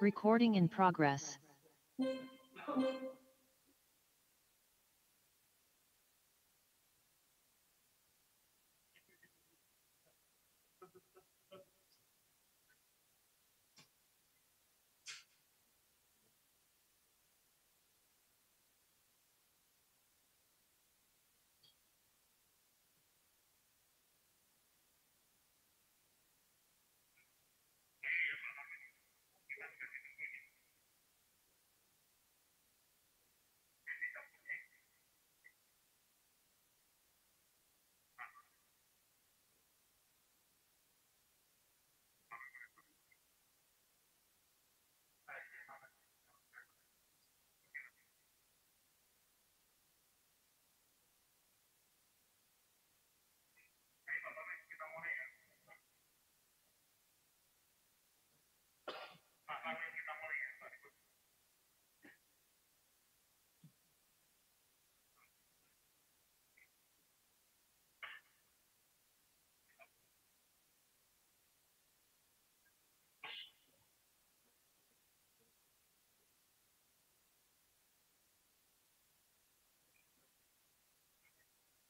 Recording in progress.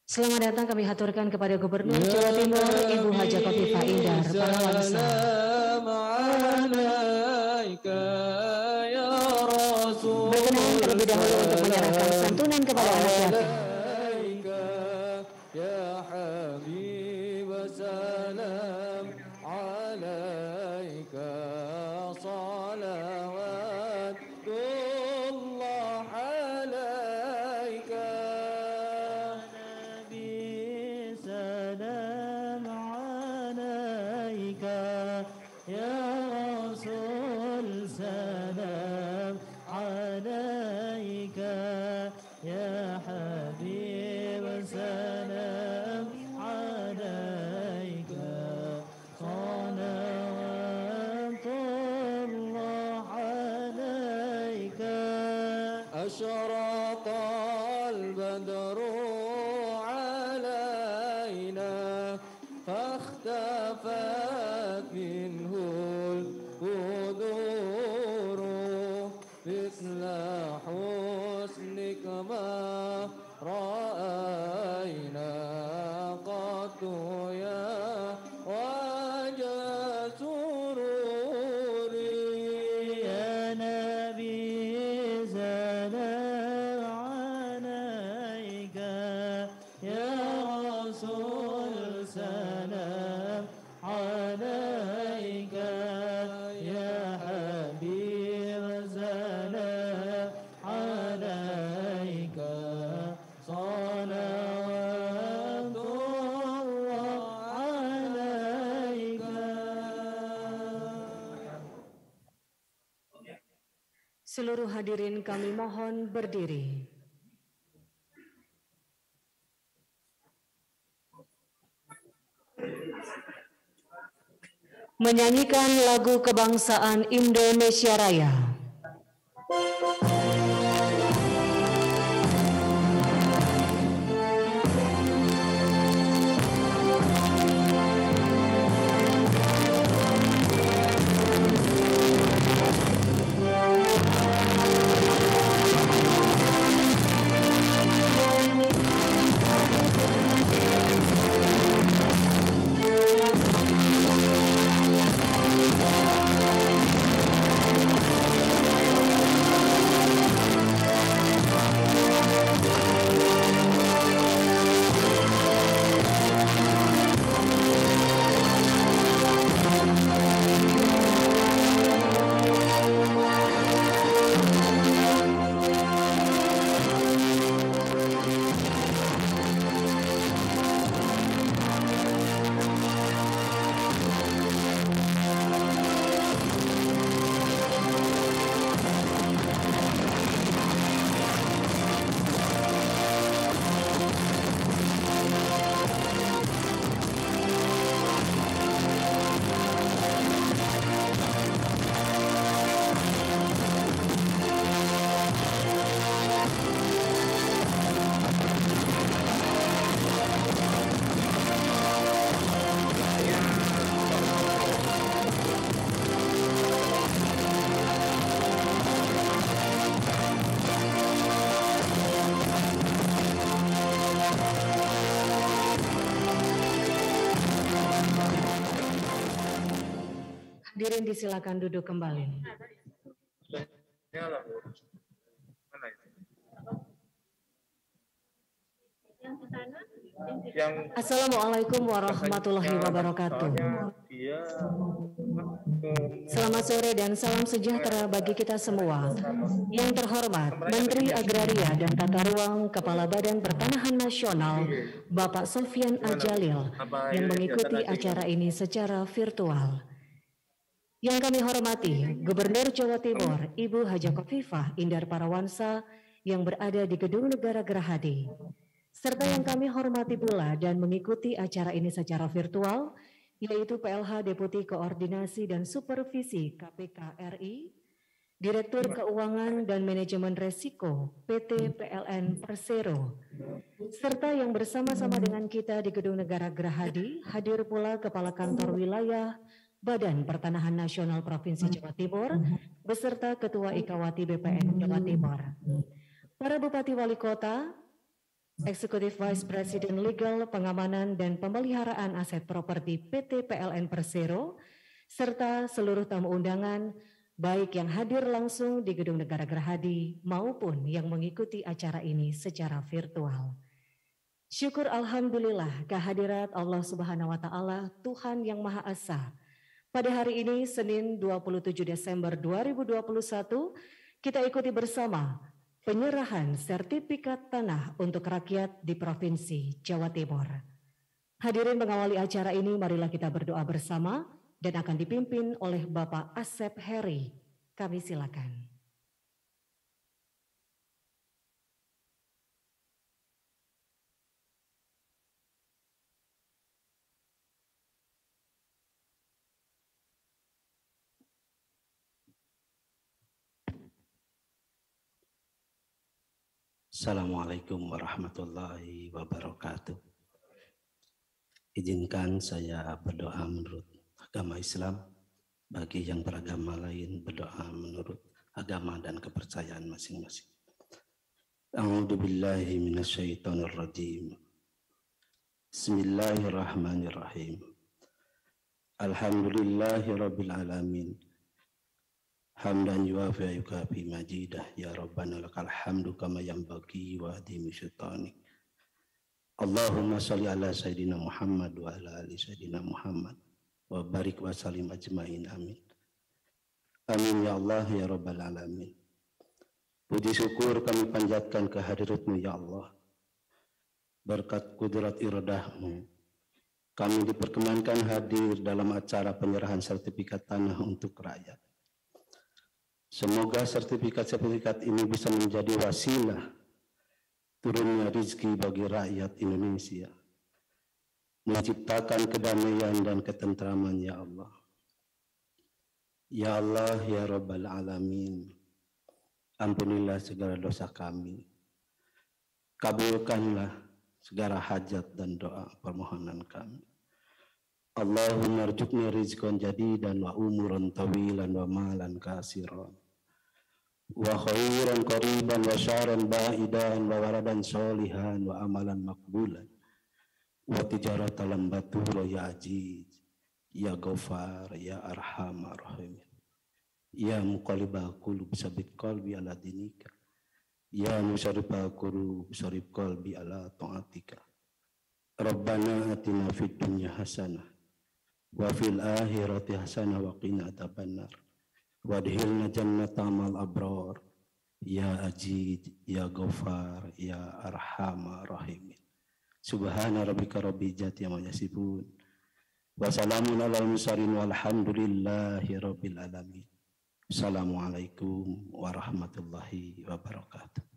Selamat datang kami haturkan kepada Gubernur Jawa Timur Ibu Haja Khofifah Indar Parawansa. Berkenan terlebih dahulu untuk menyerahkan santunan kepada masyarakat. Seluruh hadirin kami mohon berdiri. Menyanyikan lagu kebangsaan Indonesia Raya. Hadirin disilakan duduk kembali. Assalamualaikum warahmatullahi wabarakatuh. Selamat sore dan salam sejahtera bagi kita semua. Yang terhormat Menteri Agraria dan Tata Ruang Kepala Badan Pertanahan Nasional Bapak Sofyan Adjalil yang mengikuti acara ini secara virtual. Yang kami hormati Gubernur Jawa Timur Ibu Haja Khofifah Indar Parawansa yang berada di Gedung Negara Gerahadi. Serta yang kami hormati pula dan mengikuti acara ini secara virtual, yaitu PLH Deputi Koordinasi dan Supervisi KPK RI, Direktur Keuangan dan Manajemen Resiko PT PLN Persero, serta yang bersama-sama dengan kita di Gedung Negara Gerahadi, hadir pula Kepala Kantor Wilayah Badan Pertanahan Nasional Provinsi Jawa Timur, beserta Ketua Ikawati BPN Jawa Timur. Para Bupati Wali Kota, Eksekutif Vice President Legal, Pengamanan dan Pemeliharaan Aset Properti PT PLN Persero, serta seluruh tamu undangan, baik yang hadir langsung di Gedung Negara Gerahadi maupun yang mengikuti acara ini secara virtual. Syukur Alhamdulillah kehadirat Allah Subhanahu wa Ta'ala, Tuhan yang Maha Esa. Pada hari ini, Senin 27 Desember 2021, kita ikuti bersama penyerahan sertifikat tanah untuk rakyat di Provinsi Jawa Timur. Hadirin mengawali acara ini, marilah kita berdoa bersama dan akan dipimpin oleh Bapak Asep Heri. Kami silakan. Assalamualaikum warahmatullahi wabarakatuh. Izinkan saya berdoa menurut agama Islam, bagi yang beragama lain berdoa menurut agama dan kepercayaan masing-masing. A'udzu billahi minasyaitonir rajim. Bismillahirrahmanirrahim. Alhamdulillahirabbil alamin. Hamdan yuwafi yukafi majidah ya Rabbana lakal hamdu kama yanbaghi wa adimi sultanik. Allahumma salli ala Sayyidina Muhammad wa ala ali Sayyidina Muhammad wa barik wa salim ajmain amin. Amin ya Allah ya Rabbal alamin. Puji syukur kami panjatkan kehadirat-Mu ya Allah. Berkat kudrat iradahmu, kami diperkenankan hadir dalam acara penyerahan sertifikat tanah untuk rakyat. Semoga sertifikat-sertifikat ini bisa menjadi wasilah turunnya rezeki bagi rakyat Indonesia, menciptakan kedamaian dan ketentraman ya Allah. Ya Allah, ya Rabbal Alamin, ampunilah segala dosa kami, kabulkanlah segala hajat dan doa permohonan kami. Allahumma arzuqna rizqan jadidan wa umuran tawilan wa malan kasiran wa khairan qariban wa syaran ba'idan wa waradan solihan wa amalan makbulan wa tijaratan lam batura ya aziz ya ghafar ya arhamar rahimin ya muqallibal qulub sabit qalbi ala dinika ya musarrifal qulub sarif qalbi ala taatika. Rabbana atina fid dunya hasanah wa fil akhirati hasanah wa qina adzabannar wa adkhilna jannatal abrar ya aziz ya ghafar ya arhamar rahimin. Subhana rabbika rabbil izzati amma yasifun wa salamun alal mursalin walhamdulillahi rabbil alamin. Assalamualaikum warahmatullahi wabarakatuh.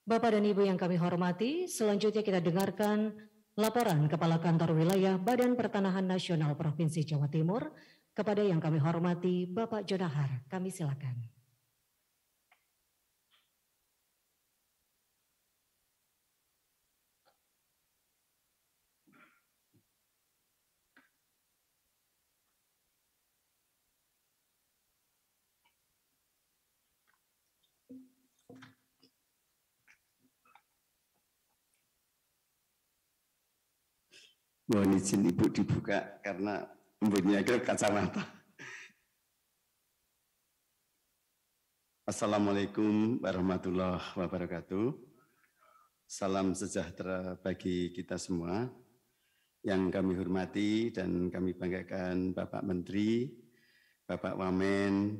Bapak dan Ibu yang kami hormati, selanjutnya kita dengarkan laporan Kepala Kantor Wilayah Badan Pertanahan Nasional Provinsi Jawa Timur kepada yang kami hormati Bapak Jonahar. Kami silakan. Mohon izin Ibu dibuka karena mempunyai kacamata. Assalamualaikum warahmatullahi wabarakatuh. Salam sejahtera bagi kita semua. Yang kami hormati dan kami banggakan Bapak Menteri, Bapak Wamen,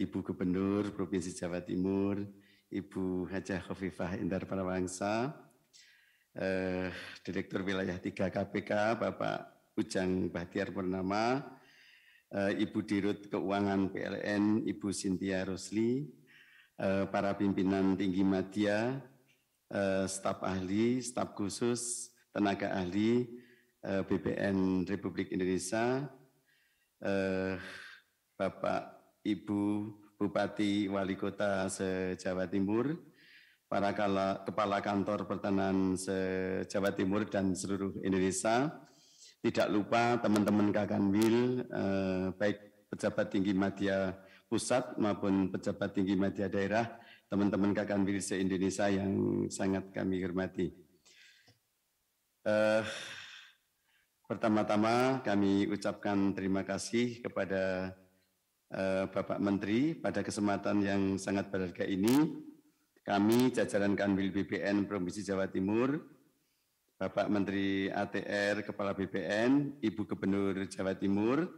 Ibu Gubernur Provinsi Jawa Timur, Ibu Hajah Khofifah Indar Parawangsa, Direktur Wilayah 3 KPK, Bapak Ujang Bahtiar Purnama, Ibu Dirut Keuangan PLN, Ibu Cynthia Rosli, para pimpinan tinggi media, staf ahli, staf khusus, tenaga ahli BPN Republik Indonesia, Bapak Ibu Bupati Wali Kota se-Jawa Timur, para kepala kantor pertanahan se-Jawa Timur dan seluruh Indonesia, tidak lupa teman-teman Kakanwil, baik pejabat tinggi media pusat maupun pejabat tinggi media daerah, teman-teman Kakanwil se-Indonesia yang sangat kami hormati. Pertama-tama kami ucapkan terima kasih kepada Bapak Menteri pada kesempatan yang sangat berharga ini. Kami jajaran Kanwil BPN Provinsi Jawa Timur, Bapak Menteri ATR, Kepala BPN, Ibu Gubernur Jawa Timur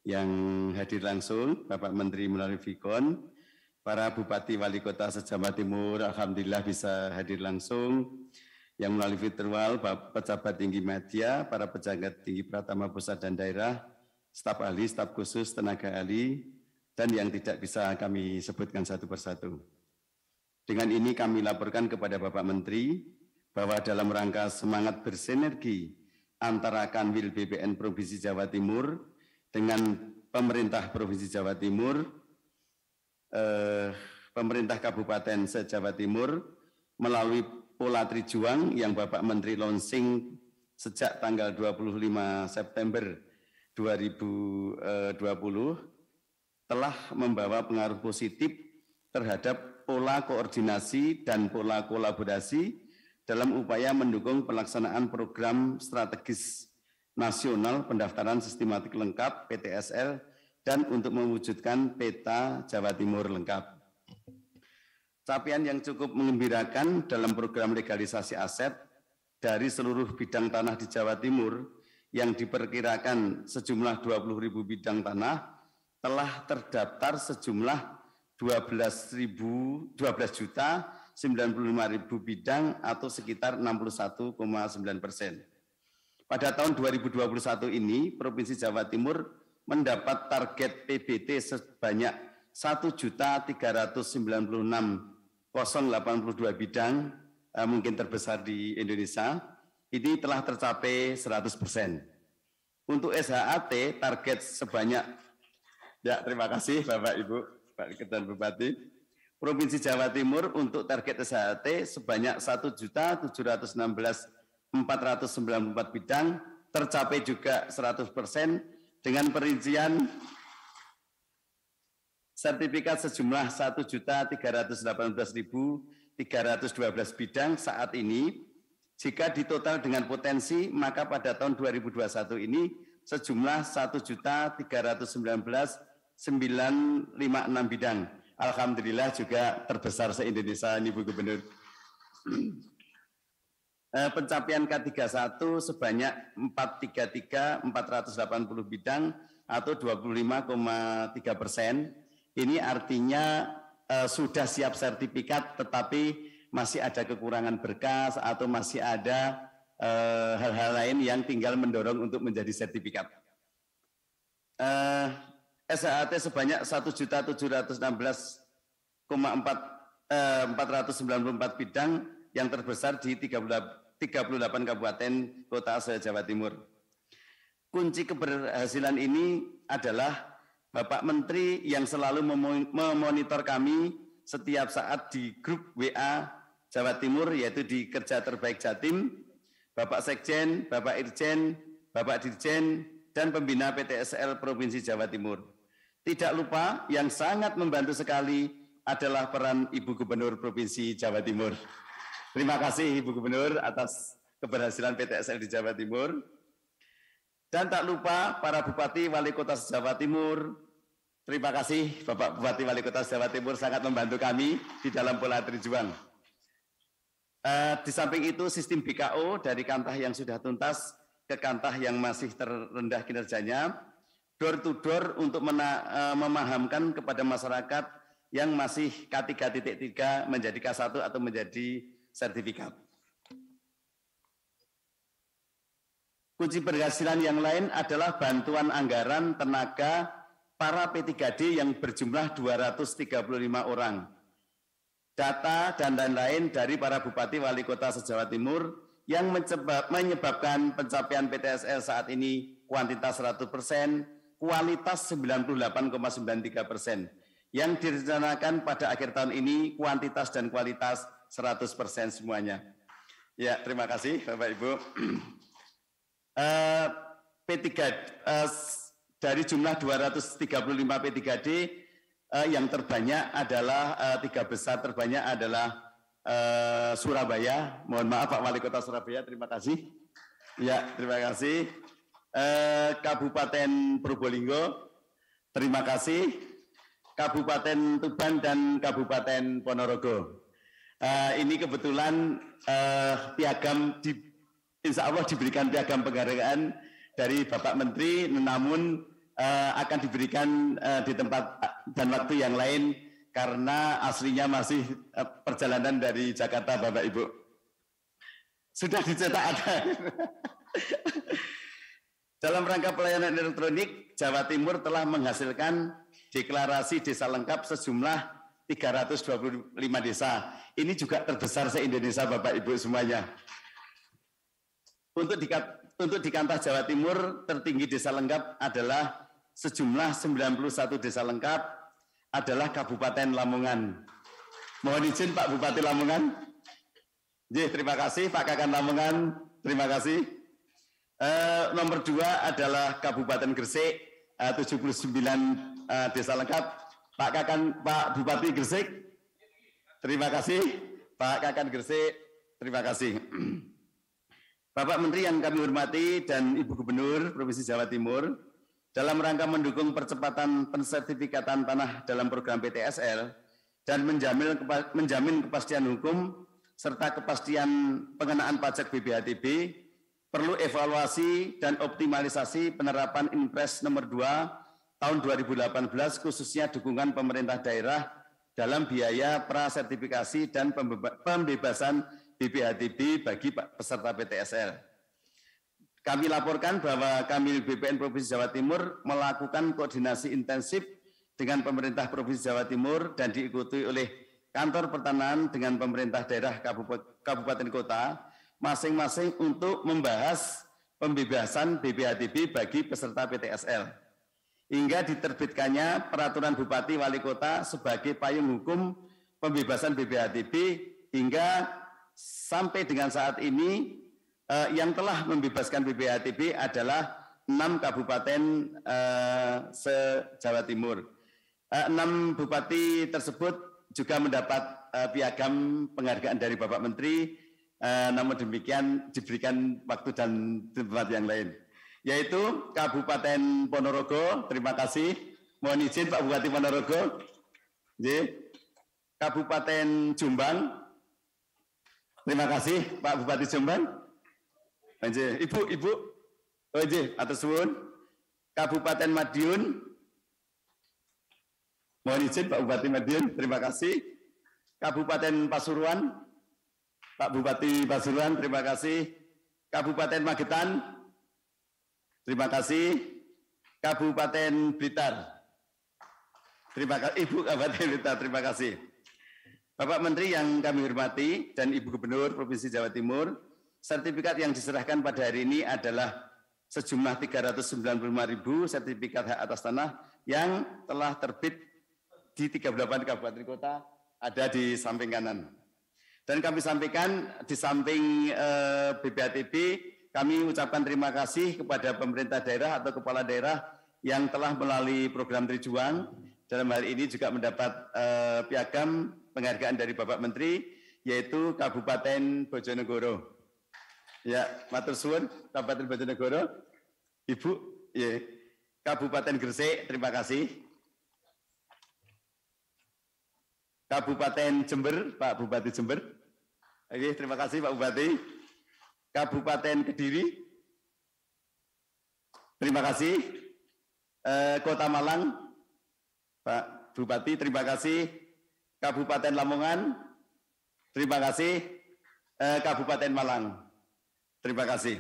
yang hadir langsung, Bapak Menteri melalui Vikon, para Bupati Wali Kota se-Jawa Timur, alhamdulillah bisa hadir langsung. Yang melalui virtual, pejabat tinggi media, para pejabat tinggi Pratama Pusat dan Daerah, staf ahli, staf khusus, tenaga ahli, dan yang tidak bisa kami sebutkan satu persatu. Dengan ini kami laporkan kepada Bapak Menteri bahwa dalam rangka semangat bersinergi antara Kanwil BPN Provinsi Jawa Timur dengan pemerintah Provinsi Jawa Timur, pemerintah Kabupaten se-Jawa Timur melalui Pola Trijuang yang Bapak Menteri launching sejak tanggal 25 September 2020 telah membawa pengaruh positif terhadap pola koordinasi dan pola kolaborasi dalam upaya mendukung pelaksanaan program strategis nasional pendaftaran sistematik lengkap PTSL dan untuk mewujudkan peta Jawa Timur lengkap. Capaian yang cukup menggembirakan dalam program legalisasi aset dari seluruh bidang tanah di Jawa Timur yang diperkirakan sejumlah 20.000 bidang tanah telah terdaftar sejumlah 12.095.000 bidang atau sekitar 61,9%. Pada tahun 2021 ini, Provinsi Jawa Timur mendapat target PBT sebanyak 1.396.082 bidang, mungkin terbesar di Indonesia, ini telah tercapai 100%. Untuk SHAT target sebanyak, ya terima kasih Bapak Ibu, Pak Ketua Bupati, Provinsi Jawa Timur untuk target SHAT sebanyak 1.716.494 bidang, tercapai juga 100% dengan perincian sertifikat sejumlah 1.318.312 bidang saat ini. Jika ditotal dengan potensi, maka pada tahun 2021 ini sejumlah 1.319.956 bidang. Alhamdulillah juga terbesar se-Indonesia ini Bu Gubernur. Pencapaian K31 sebanyak 433.480 bidang atau 25,3%. Ini artinya sudah siap sertifikat tetapi masih ada kekurangan berkas atau masih ada hal-hal lain yang tinggal mendorong untuk menjadi sertifikat. SHAT sebanyak 1.716.494 bidang yang terbesar di 38 kabupaten kota se-Jawa Timur. Kunci keberhasilan ini adalah Bapak Menteri yang selalu memonitor kami setiap saat di grup WA Jawa Timur, yaitu di Kerja Terbaik Jatim, Bapak Sekjen, Bapak Irjen, Bapak Dirjen, dan Pembina PTSL Provinsi Jawa Timur. Tidak lupa yang sangat membantu sekali adalah peran Ibu Gubernur Provinsi Jawa Timur. Terima kasih Ibu Gubernur atas keberhasilan PTSL di Jawa Timur. Dan tak lupa para Bupati Wali Kota Jawa Timur. Terima kasih Bapak Bupati Wali Kota Jawa Timur sangat membantu kami di dalam pola Trijuang. Di samping itu sistem BKO dari kantah yang sudah tuntas ke kantah yang masih terendah kinerjanya, door to door untuk memahamkan kepada masyarakat yang masih K3.3 menjadi K1 atau menjadi sertifikat. Kunci keberhasilan yang lain adalah bantuan anggaran tenaga para P3D yang berjumlah 235 orang. Data dan lain-lain dari para Bupati Wali Kota se-Jawa Timur yang menyebabkan pencapaian PTSL saat ini kuantitas 100%, kualitas 98,93%. Yang direncanakan pada akhir tahun ini kuantitas dan kualitas 100% semuanya. Ya, terima kasih Bapak Ibu. P3 dari jumlah 235 P3D yang terbanyak adalah 3 besar terbanyak adalah Surabaya. Mohon maaf Pak Wali Kota Surabaya, terima kasih. Ya, terima kasih. Kabupaten Probolinggo, terima kasih. Kabupaten Tuban dan Kabupaten Ponorogo. Ini kebetulan piagam insya Allah diberikan piagam penghargaan dari Bapak Menteri, namun akan diberikan di tempat dan waktu yang lain karena aslinya masih perjalanan dari Jakarta Bapak Ibu. Sudah dicetak ada. Dalam rangka pelayanan elektronik, Jawa Timur telah menghasilkan deklarasi desa lengkap sejumlah 325 desa. Ini juga terbesar se-Indonesia Bapak Ibu semuanya. Untuk di kantah Jawa Timur, tertinggi desa lengkap adalah sejumlah 91 desa lengkap adalah Kabupaten Lamongan. Mohon izin Pak Bupati Lamongan. Terima kasih Pak Kakan Lamongan, terima kasih. Nomor 2 adalah Kabupaten Gresik, 79 desa lengkap. Pak Bupati Gresik, terima kasih. Pak Kakan Gresik, terima kasih. Bapak Menteri yang kami hormati dan Ibu Gubernur Provinsi Jawa Timur, dalam rangka mendukung percepatan pensertifikatan tanah dalam program PTSL dan menjamin kepastian hukum serta kepastian pengenaan pajak BPHTB, perlu evaluasi dan optimalisasi penerapan Impres nomor 2 tahun 2018 khususnya dukungan pemerintah daerah dalam biaya prasertifikasi dan pembebasan BPHTB bagi peserta PTSL. Kami laporkan bahwa kami BPN Provinsi Jawa Timur melakukan koordinasi intensif dengan pemerintah Provinsi Jawa Timur dan diikuti oleh kantor pertanahan dengan pemerintah daerah kabupaten kota masing-masing untuk membahas pembebasan BPHTB bagi peserta PTSL. Hingga diterbitkannya peraturan Bupati Wali Kota sebagai payung hukum pembebasan BPHTB hingga sampai dengan saat ini yang telah membebaskan BPHTB adalah 6 kabupaten se-Jawa Timur. 6 bupati tersebut juga mendapat piagam penghargaan dari Bapak Menteri, namun demikian diberikan waktu dan tempat yang lain. Yaitu Kabupaten Ponorogo, terima kasih. Mohon izin Pak Bupati Ponorogo. Kabupaten Jombang, terima kasih Pak Bupati Jombang. Ibu, atur suwun. Kabupaten Madiun, mohon izin Pak Bupati Madiun, terima kasih. Kabupaten Pasuruan, Pak Bupati Pasuruan, terima kasih. Kabupaten Magetan, terima kasih. Kabupaten Blitar, terima kasih. Ibu Kabupaten Blitar, terima kasih. Bapak Menteri yang kami hormati dan Ibu Gubernur Provinsi Jawa Timur, sertifikat yang diserahkan pada hari ini adalah sejumlah 395.000 sertifikat hak atas tanah yang telah terbit di 38 kabupaten kota ada di samping kanan. Dan kami sampaikan di samping BPHTB, kami ucapkan terima kasih kepada pemerintah daerah atau kepala daerah yang telah melalui program Trijuang. Dalam hal ini juga mendapat piagam penghargaan dari Bapak Menteri, yaitu Kabupaten Bojonegoro. Ya, matur suwun Kabupaten Bojonegoro. Ibu, ya. Kabupaten Gresik, terima kasih. Kabupaten Jember, Pak Bupati Jember. Oke, terima kasih Pak Bupati. Kabupaten Kediri, terima kasih. Kota Malang, Pak Bupati, terima kasih. Kabupaten Lamongan, terima kasih. Kabupaten Malang, terima kasih.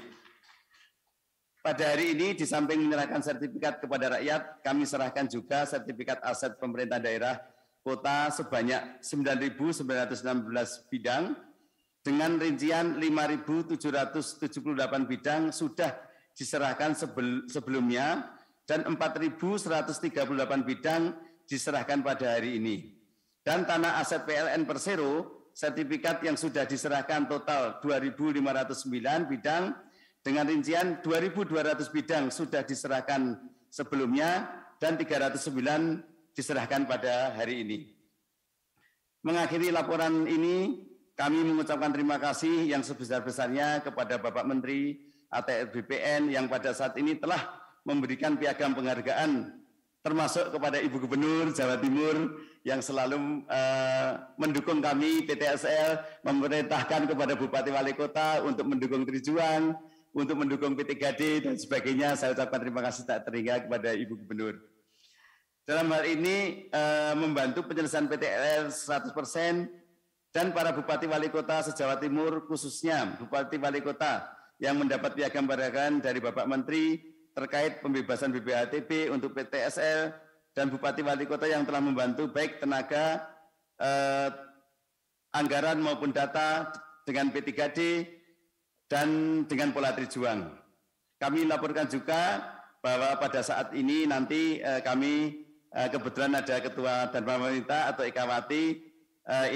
Pada hari ini, di samping menyerahkan sertifikat kepada rakyat, kami serahkan juga sertifikat aset pemerintah daerah kota sebanyak 9.916 bidang, dengan rincian 5.778 bidang sudah diserahkan sebelumnya, dan 4.138 bidang diserahkan pada hari ini. Dan tanah aset PLN Persero, sertifikat yang sudah diserahkan total 2.509 bidang, dengan rincian 2.200 bidang sudah diserahkan sebelumnya, dan 309 diserahkan pada hari ini. Mengakhiri laporan ini, kami mengucapkan terima kasih yang sebesar-besarnya kepada Bapak Menteri ATR BPN yang pada saat ini telah memberikan piagam penghargaan, termasuk kepada Ibu Gubernur Jawa Timur yang selalu mendukung kami PTSL, memerintahkan kepada Bupati Wali Kota untuk mendukung Trijuang, untuk mendukung P3D dan sebagainya. Saya ucapkan terima kasih tak terhingga kepada Ibu Gubernur. Dalam hal ini membantu penyelesaian PTL 100% dan para Bupati Wali Kota se-Jawa Timur, khususnya Bupati Wali Kota yang mendapat piagam penghargaan dari Bapak Menteri terkait pembebasan BPHTB untuk PTSL, dan Bupati Wali Kota yang telah membantu baik tenaga, anggaran maupun data dengan P3D dan dengan pola Trijuang. Kami laporkan juga bahwa pada saat ini nanti kami kebetulan ada Ketua dan Pemerintah atau Ekawati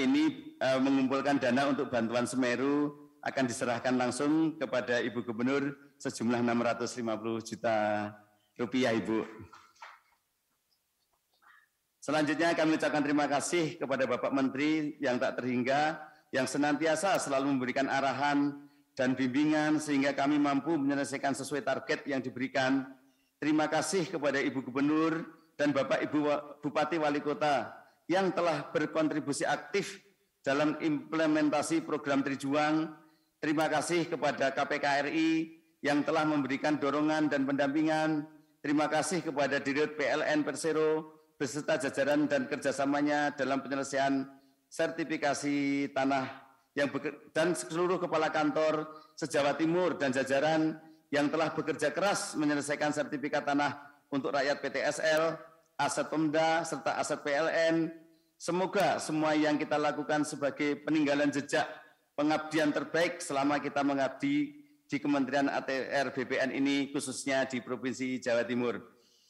ini mengumpulkan dana untuk bantuan Semeru, akan diserahkan langsung kepada Ibu Gubernur sejumlah 650 juta rupiah, Ibu. Selanjutnya kami ucapkan terima kasih kepada Bapak Menteri yang tak terhingga, yang senantiasa selalu memberikan arahan dan bimbingan sehingga kami mampu menyelesaikan sesuai target yang diberikan. Terima kasih kepada Ibu Gubernur dan Bapak Ibu Bupati Wali Kota yang telah berkontribusi aktif dalam implementasi program Trijuang. Terima kasih kepada KPK RI yang telah memberikan dorongan dan pendampingan. Terima kasih kepada Dirut PLN Persero beserta jajaran dan kerjasamanya dalam penyelesaian sertifikasi tanah dan seluruh kepala kantor se-Jawa Timur dan jajaran yang telah bekerja keras menyelesaikan sertifikat tanah untuk rakyat PTSL, aset Pemda, serta aset PLN. Semoga semua yang kita lakukan sebagai peninggalan jejak pengabdian terbaik selama kita mengabdi di Kementerian ATR BPN ini, khususnya di Provinsi Jawa Timur.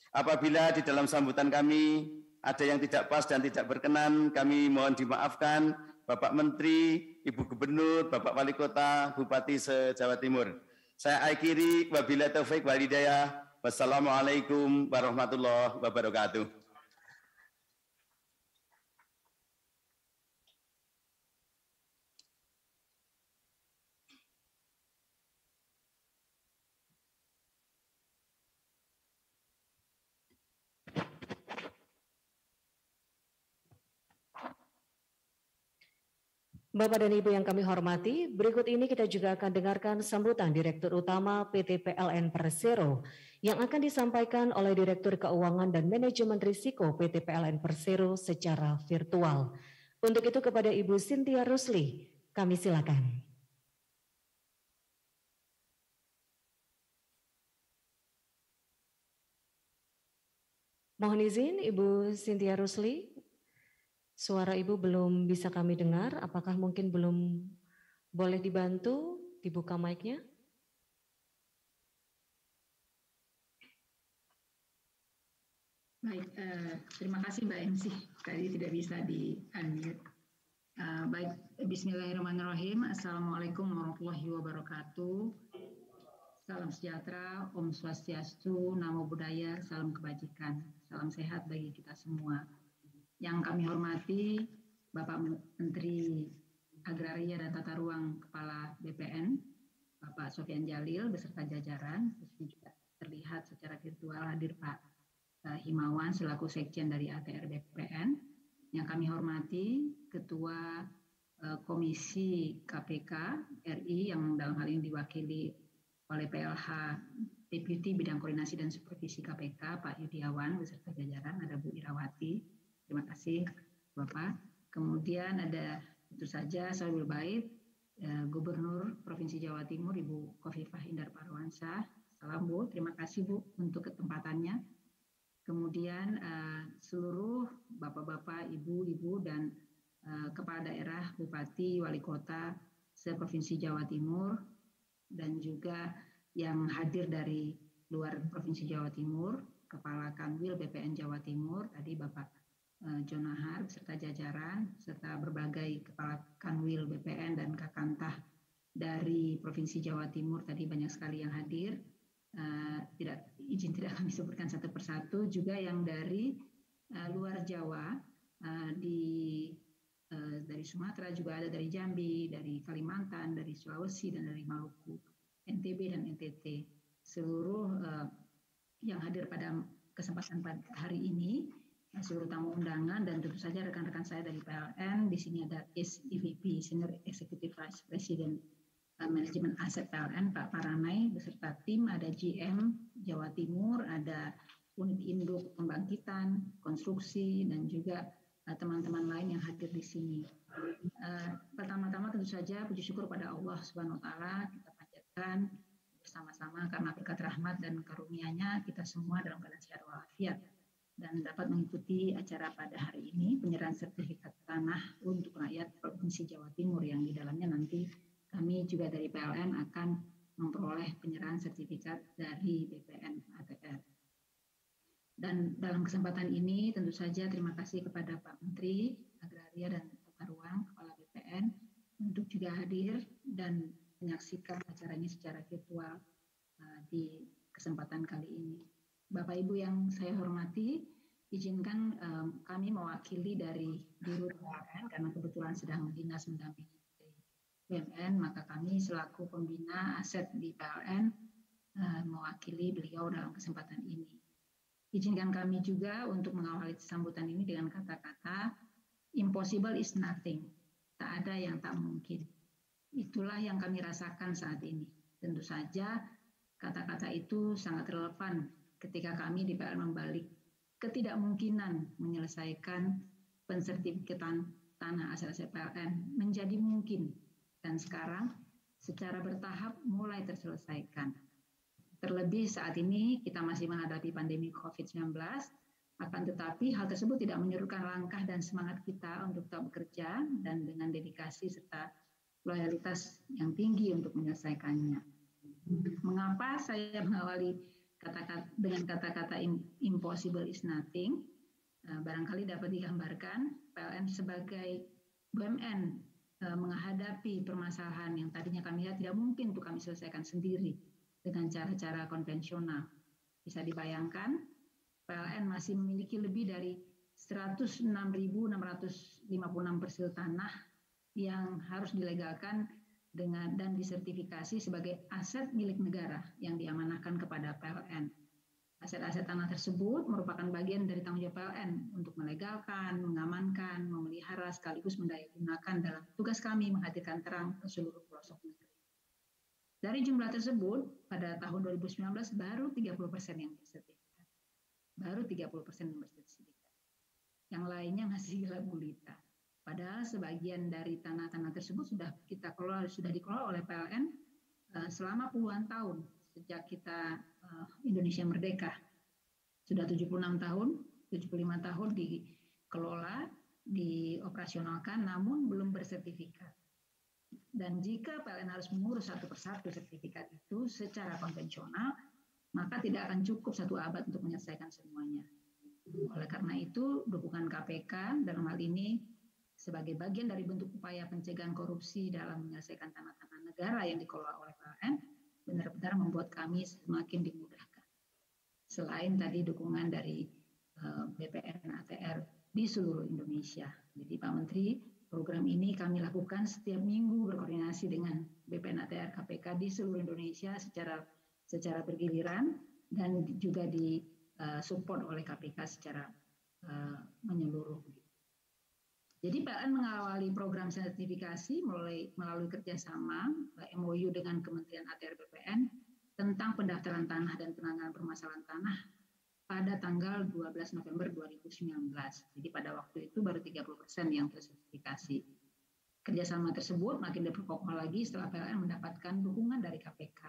Apabila di dalam sambutan kami ada yang tidak pas dan tidak berkenan, kami mohon dimaafkan. Bapak Menteri, Ibu Gubernur, Bapak Wali Kota, Bupati se-Jawa Timur. Saya akhiri, wabillahi taufik wal hidayah. Wassalamualaikum warahmatullahi wabarakatuh. Bapak dan Ibu yang kami hormati, berikut ini kita juga akan dengarkan sambutan Direktur Utama PT PLN Persero yang akan disampaikan oleh Direktur Keuangan dan Manajemen Risiko PT PLN Persero secara virtual. Untuk itu kepada Ibu Cynthia Rusli, kami silakan. Mohon izin Ibu Cynthia Rusli. Suara Ibu belum bisa kami dengar, apakah mungkin belum boleh dibantu dibuka mic-nya? Baik, terima kasih Mbak MC, tadi tidak bisa di-unmute. Baik, bismillahirrahmanirrahim. Assalamualaikum warahmatullahi wabarakatuh. Salam sejahtera, Om Swastiastu, Namo Buddhaya, salam kebajikan, salam sehat bagi kita semua. Yang kami hormati Bapak Menteri Agraria dan Tata Ruang Kepala BPN, Bapak Sofyan Djalil beserta jajaran, juga terlihat secara virtual hadir Pak Himawan selaku Sekjen dari ATR BPN. Yang kami hormati Ketua Komisi KPK RI yang dalam hal ini diwakili oleh PLH Deputi Bidang Koordinasi dan Supervisi KPK Pak Yudiawan beserta jajaran, ada Bu Irawati. Terima kasih Bapak. Kemudian ada tentu saja Sahibul Bait Gubernur Provinsi Jawa Timur Ibu Khofifah Indar Parawansa. Salam Bu, terima kasih Bu untuk ketempatannya. Kemudian seluruh bapak-bapak, ibu-ibu dan kepala daerah, bupati, wali kota se-Provinsi Jawa Timur dan juga yang hadir dari luar Provinsi Jawa Timur, Kepala Kanwil BPN Jawa Timur, tadi Bapak Jonahar beserta jajaran, serta berbagai Kepala Kanwil BPN dan Kakantah dari Provinsi Jawa Timur, tadi banyak sekali yang hadir. Tidak kami sebutkan satu persatu, juga yang dari luar Jawa, dari Sumatera juga ada, dari Jambi, dari Kalimantan, dari Sulawesi dan dari Maluku, NTB dan NTT. Seluruh yang hadir pada kesempatan hari ini, seluruh tamu undangan dan tentu saja rekan-rekan saya dari PLN. Di sini ada SEVP Senior Executive Vice President Manajemen Aset PLN Pak Paranai beserta tim, ada GM Jawa Timur, ada unit induk pembangkitan, konstruksi, dan juga teman-teman lain yang hadir di sini. Pertama-tama tentu saja puji syukur pada Allah Subhanahu wa taala kita panjatkan bersama-sama karena berkat rahmat dan karunia-Nya kita semua dalam keadaan sehat walafiat dan dapat mengikuti acara pada hari ini, penyerahan sertifikat tanah untuk rakyat Provinsi Jawa Timur, yang di dalamnya nanti kami juga dari PLN akan memperoleh penyerahan sertifikat dari BPN ATR. Dan dalam kesempatan ini tentu saja terima kasih kepada Pak Menteri Agraria dan Tata Ruang, Kepala BPN, untuk juga hadir dan menyaksikan acara ini secara virtual di kesempatan kali ini. Bapak Ibu yang saya hormati, izinkan kami mewakili dari Dirut PLN karena kebetulan sedang dinas mendampingi BUMN, maka kami selaku pembina aset di PLN mewakili beliau dalam kesempatan ini. Izinkan kami juga untuk mengawali sambutan ini dengan kata-kata impossible is nothing, tak ada yang tak mungkin. Itulah yang kami rasakan saat ini. Tentu saja kata-kata itu sangat relevan ketika kami di PLN membalik ketidakmungkinan menyelesaikan pensertifikatan tanah aset-aset PLN menjadi mungkin. Dan sekarang secara bertahap mulai terselesaikan. Terlebih saat ini kita masih menghadapi pandemi COVID-19, akan tetapi hal tersebut tidak menyurutkan langkah dan semangat kita untuk tetap bekerja dan dengan dedikasi serta loyalitas yang tinggi untuk menyelesaikannya. Mengapa saya mengawali dengan kata-kata impossible is nothing? Barangkali dapat digambarkan PLN sebagai BUMN menghadapi permasalahan yang tadinya kami lihat tidak mungkin untuk kami selesaikan sendiri dengan cara-cara konvensional. Bisa dibayangkan, PLN masih memiliki lebih dari 106.656 persil tanah yang harus dilegalkan dan disertifikasi sebagai aset milik negara yang diamanahkan kepada PLN. Aset-aset tanah tersebut merupakan bagian dari tanggung jawab PLN untuk melegalkan, mengamankan, memelihara sekaligus mendayagunakan dalam tugas kami menghadirkan terang ke seluruh pelosok negeri. Dari jumlah tersebut, pada tahun 2019 baru 30% yang bersertifikat. Baru 30% yang bersertifikat. Yang lainnya masih gelap gulita. Padahal sebagian dari tanah-tanah tersebut sudah dikelola oleh PLN selama puluhan tahun sejak kita Indonesia merdeka. Sudah 76 tahun, 75 tahun dikelola, dioperasionalkan, namun belum bersertifikat. Dan jika PLN harus mengurus satu persatu sertifikat itu secara konvensional, maka tidak akan cukup satu abad untuk menyelesaikan semuanya. Oleh karena itu, dukungan KPK dalam hal ini sebagai bagian dari bentuk upaya pencegahan korupsi dalam menyelesaikan tanah-tanah negara yang dikelola oleh PLN benar-benar membuat kami semakin dimudahkan. Selain tadi dukungan dari BPN ATR di seluruh Indonesia. Jadi Pak Menteri, program ini kami lakukan setiap minggu berkoordinasi dengan BPN ATR KPK di seluruh Indonesia secara bergiliran dan juga support oleh KPK secara menyeluruh. Jadi PLN mengawali program sertifikasi melalui kerjasama MOU dengan Kementerian ATR BPN tentang pendaftaran tanah dan penanganan permasalahan tanah pada tanggal 12 November 2019. Jadi pada waktu itu baru 30% yang tersertifikasi. Kerjasama tersebut makin diperkokoh lagi setelah PLN mendapatkan dukungan dari KPK,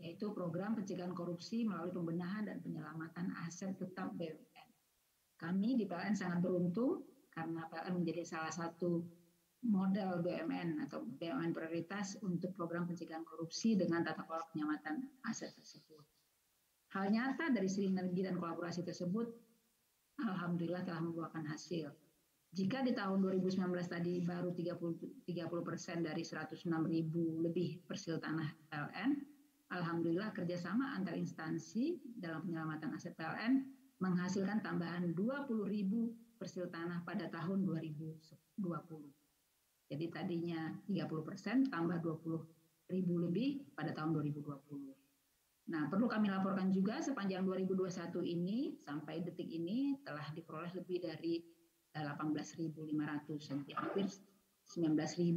yaitu program pencegahan korupsi melalui pembenahan dan penyelamatan aset tetap BUMN. Kami di PLN sangat beruntung karena PLN menjadi salah satu model BUMN atau BUMN prioritas untuk program pencegahan korupsi dengan tata kelola penyelamatan aset tersebut. Hal nyata dari sinergi dan kolaborasi tersebut, alhamdulillah telah membuahkan hasil. Jika di tahun 2019 tadi baru 30% dari 106.000 lebih persil tanah PLN, alhamdulillah kerjasama antar instansi dalam penyelamatan aset PLN menghasilkan tambahan 20.000 persil tanah pada tahun 2020. Jadi tadinya 30% tambah 20.000 lebih pada tahun 2020. Nah, perlu kami laporkan juga sepanjang 2021 ini sampai detik ini telah diperoleh lebih dari 18.500, hampir 19.000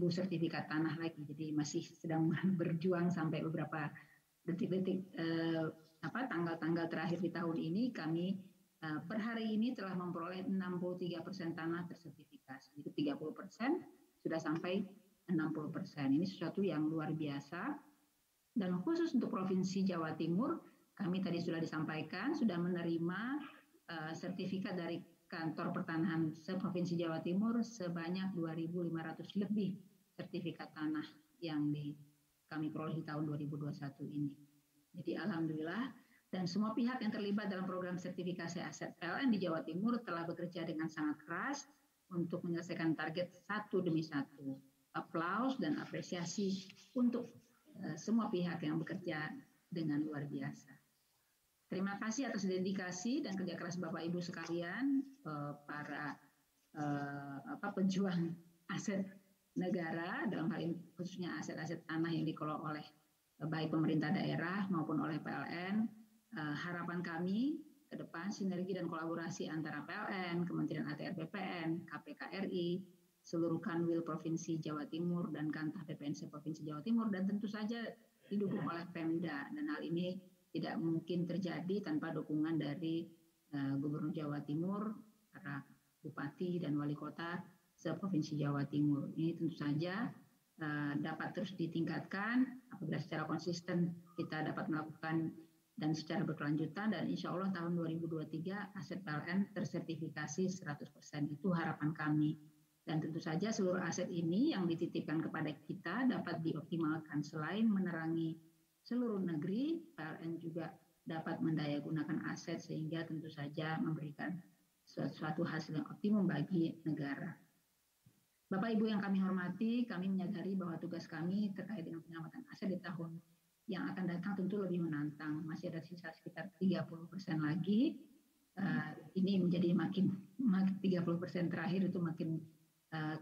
sertifikat tanah lagi. Jadi masih sedang berjuang sampai beberapa detik-detik tanggal-tanggal terakhir di tahun ini kami per hari ini telah memperoleh 63% tanah tersertifikasi. Jadi 30% sudah sampai 60%. Ini sesuatu yang luar biasa. Dan khusus untuk Provinsi Jawa Timur, kami tadi sudah disampaikan, sudah menerima sertifikat dari Kantor Pertanahan se-Provinsi Jawa Timur sebanyak 2.500 lebih sertifikat tanah yang kami peroleh di tahun 2021 ini. Jadi alhamdulillah. Dan semua pihak yang terlibat dalam program sertifikasi aset PLN di Jawa Timur telah bekerja dengan sangat keras untuk menyelesaikan target satu demi satu. Aplaus dan apresiasi untuk semua pihak yang bekerja dengan luar biasa. Terima kasih atas dedikasi dan kerja keras Bapak Ibu sekalian, para pejuang aset negara, dalam hal ini khususnya aset-aset tanah yang dikelola oleh baik pemerintah daerah maupun oleh PLN. Harapan kami ke depan sinergi dan kolaborasi antara PLN, Kementerian ATR BPN, KPK RI, seluruh Kanwil Provinsi Jawa Timur dan Kantah PPNC Provinsi Jawa Timur, dan tentu saja didukung oleh Pemda. Dan hal ini tidak mungkin terjadi tanpa dukungan dari Gubernur Jawa Timur, para Bupati dan Wali Kota se-Provinsi Jawa Timur. Ini tentu saja dapat terus ditingkatkan apabila secara konsisten kita dapat melakukan dan secara berkelanjutan, dan insya Allah tahun 2023 aset PLN tersertifikasi 100%. Itu harapan kami. Dan tentu saja seluruh aset ini yang dititipkan kepada kita dapat dioptimalkan. Selain menerangi seluruh negeri, PLN juga dapat mendayagunakan aset sehingga tentu saja memberikan suatu hasil yang optimum bagi negara. Bapak Ibu yang kami hormati, kami menyadari bahwa tugas kami terkait dengan penyelamatan aset di tahun yang akan datang tentu lebih menantang. Masih ada sisa sekitar 30% lagi. Ini menjadi makin 30% terakhir itu makin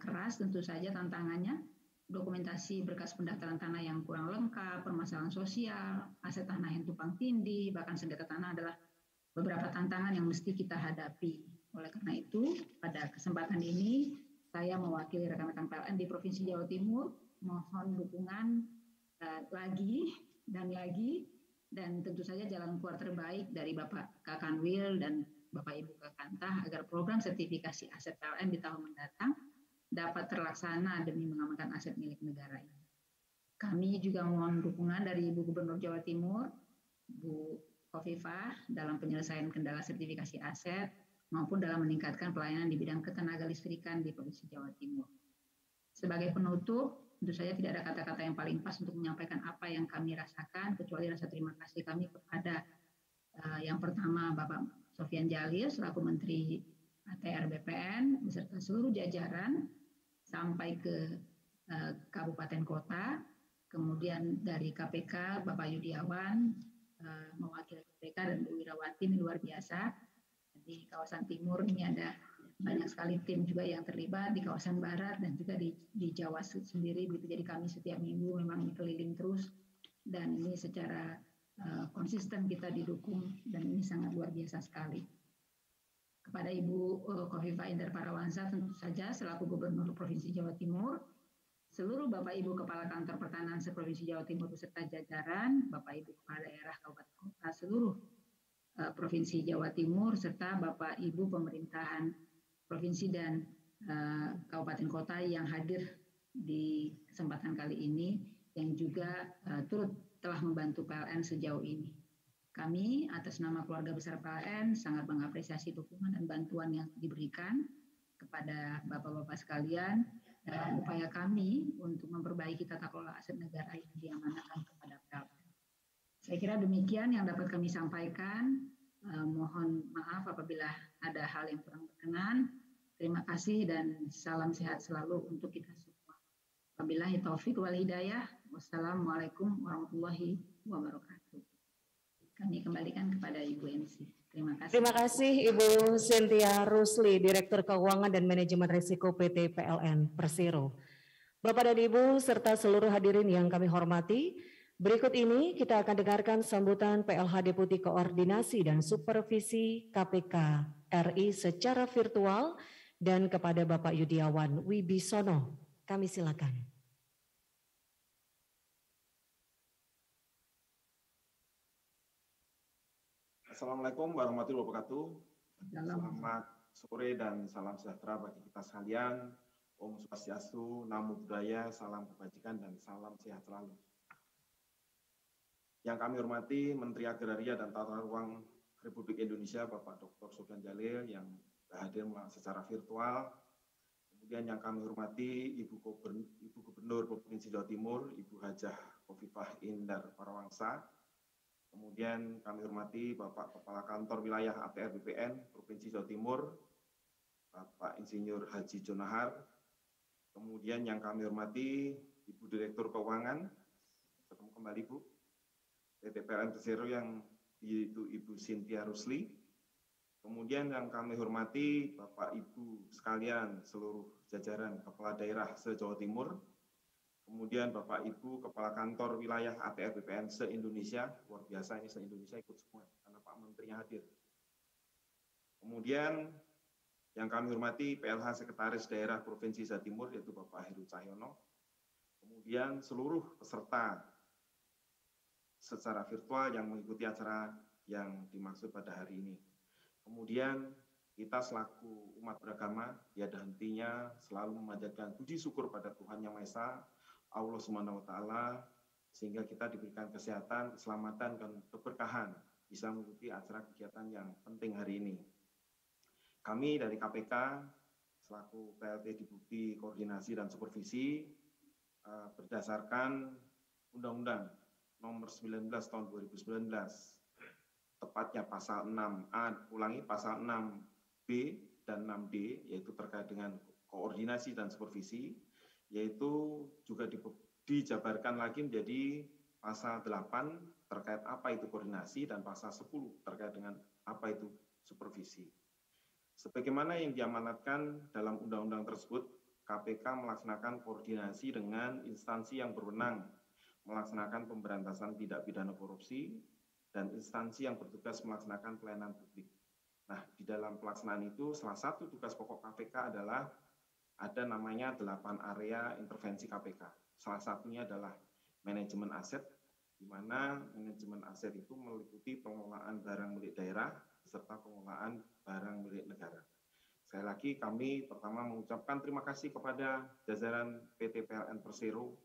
keras tentu saja tantangannya. Dokumentasi berkas pendaftaran tanah yang kurang lengkap, permasalahan sosial, aset tanah yang tumpang tindih, bahkan sengketa tanah adalah beberapa tantangan yang mesti kita hadapi. Oleh karena itu, pada kesempatan ini saya mewakili rekan-rekan PLN di Provinsi Jawa Timur mohon dukungan lagi dan tentu saja jalan keluar terbaik dari Bapak Kakanwil dan Bapak Ibu Kakantah agar program sertifikasi aset PLN di tahun mendatang dapat terlaksana demi mengamankan aset milik negara ini. Kami juga mohon dukungan dari Ibu Gubernur Jawa Timur, Bu Khofifah, dalam penyelesaian kendala sertifikasi aset maupun dalam meningkatkan pelayanan di bidang ketenaga listrikan di Provinsi Jawa Timur. Sebagai penutup, tentu saja tidak ada kata-kata yang paling pas untuk menyampaikan apa yang kami rasakan, kecuali rasa terima kasih kami kepada yang pertama Bapak Sofyan Djalil selaku Menteri ATR BPN beserta seluruh jajaran sampai ke kabupaten kota, kemudian dari KPK Bapak Yudiawan mewakili KPK dan Bu Wirawati, ini luar biasa. Di kawasan timur ini ada banyak sekali tim juga yang terlibat di kawasan barat dan juga di Jawa sendiri begitu. Jadi kami setiap minggu memang keliling terus dan ini secara konsisten kita didukung dan ini sangat luar biasa sekali. Kepada Ibu Khofifah Indar Parawansa tentu saja selaku Gubernur Provinsi Jawa Timur, seluruh Bapak Ibu Kepala Kantor Pertanahan se-Provinsi Jawa Timur beserta jajaran, Bapak Ibu Kepala Daerah Kabupaten Kota seluruh Provinsi Jawa Timur serta Bapak Ibu pemerintahan provinsi dan kabupaten kota yang hadir di kesempatan kali ini yang juga turut telah membantu PLN sejauh ini. Kami atas nama keluarga besar PLN sangat mengapresiasi dukungan dan bantuan yang diberikan kepada bapak-bapak sekalian dalam upaya kami untuk memperbaiki tata kelola aset negara yang diamanahkan kepada PLN. Saya kira demikian yang dapat kami sampaikan. Mohon maaf apabila ada hal yang kurang berkenan. Terima kasih dan salam sehat selalu untuk kita semua. Wabillahi taufik wal hidayah. Wassalamualaikum warahmatullahi wabarakatuh. Kami kembalikan kepada Ibu MC. Terima kasih. Terima kasih Ibu Cynthia Rusli, Direktur Keuangan dan Manajemen Risiko PT PLN Persero. Bapak dan Ibu serta seluruh hadirin yang kami hormati, berikut ini kita akan dengarkan sambutan PLH Deputi Koordinasi dan Supervisi KPK RI secara virtual dan kepada Bapak Yudiawan Wibisono. Kami silakan. Assalamualaikum warahmatullahi wabarakatuh. Selamat sore dan salam sejahtera bagi kita sekalian. Om Swastiastu, Namo Buddhaya, salam kebajikan dan salam sehat selalu. Yang kami hormati Menteri Agraria dan Tata Ruang Republik Indonesia, Bapak Dr. Sofyan Djalil yang hadir secara virtual. Kemudian yang kami hormati Ibu Gubernur Provinsi Jawa Timur, Ibu Hajah Khofifah Indar Parawansa. Kemudian kami hormati Bapak Kepala Kantor Wilayah ATR BPN Provinsi Jawa Timur, Bapak Insinyur Haji Jonahar. Kemudian yang kami hormati Ibu Direktur Keuangan, ketemu kembali Bu, PT PLN Persero yang yaitu Ibu Cynthia Rusli. Kemudian yang kami hormati Bapak Ibu sekalian seluruh jajaran Kepala Daerah se-Jawa Timur. Kemudian Bapak Ibu Kepala Kantor Wilayah ATR BPN se-Indonesia, luar biasa ini se-Indonesia ikut semua karena Pak Menterinya hadir. Kemudian yang kami hormati PLH Sekretaris Daerah Provinsi Jawa Timur yaitu Bapak Heru Cahyono. Kemudian seluruh peserta secara virtual yang mengikuti acara yang dimaksud pada hari ini. Kemudian kita selaku umat beragama tiada hentinya selalu memanjatkan puji syukur pada Tuhan Yang Maha Esa, Allah Subhanahu wa Ta'ala, sehingga kita diberikan kesehatan, keselamatan, dan keberkahan bisa mengikuti acara kegiatan yang penting hari ini. Kami dari KPK selaku PLT Deputi Koordinasi dan Supervisi berdasarkan Undang-Undang Nomor 19 Tahun 2019, tepatnya pasal 6A, pasal 6B dan 6D, yaitu terkait dengan koordinasi dan supervisi, yaitu juga dijabarkan lagi menjadi pasal 8 terkait apa itu koordinasi dan pasal 10 terkait dengan apa itu supervisi. Sebagaimana yang diamanatkan dalam undang-undang tersebut, KPK melaksanakan koordinasi dengan instansi yang berwenang, melaksanakan pemberantasan tindak pidana korupsi, dan instansi yang bertugas melaksanakan pelayanan publik. Nah, di dalam pelaksanaan itu, salah satu tugas pokok KPK adalah ada namanya 8 area intervensi KPK. Salah satunya adalah manajemen aset, di mana manajemen aset itu meliputi pengelolaan barang milik daerah, serta pengelolaan barang milik negara. Sekali lagi, kami pertama mengucapkan terima kasih kepada jajaran PT PLN Persero,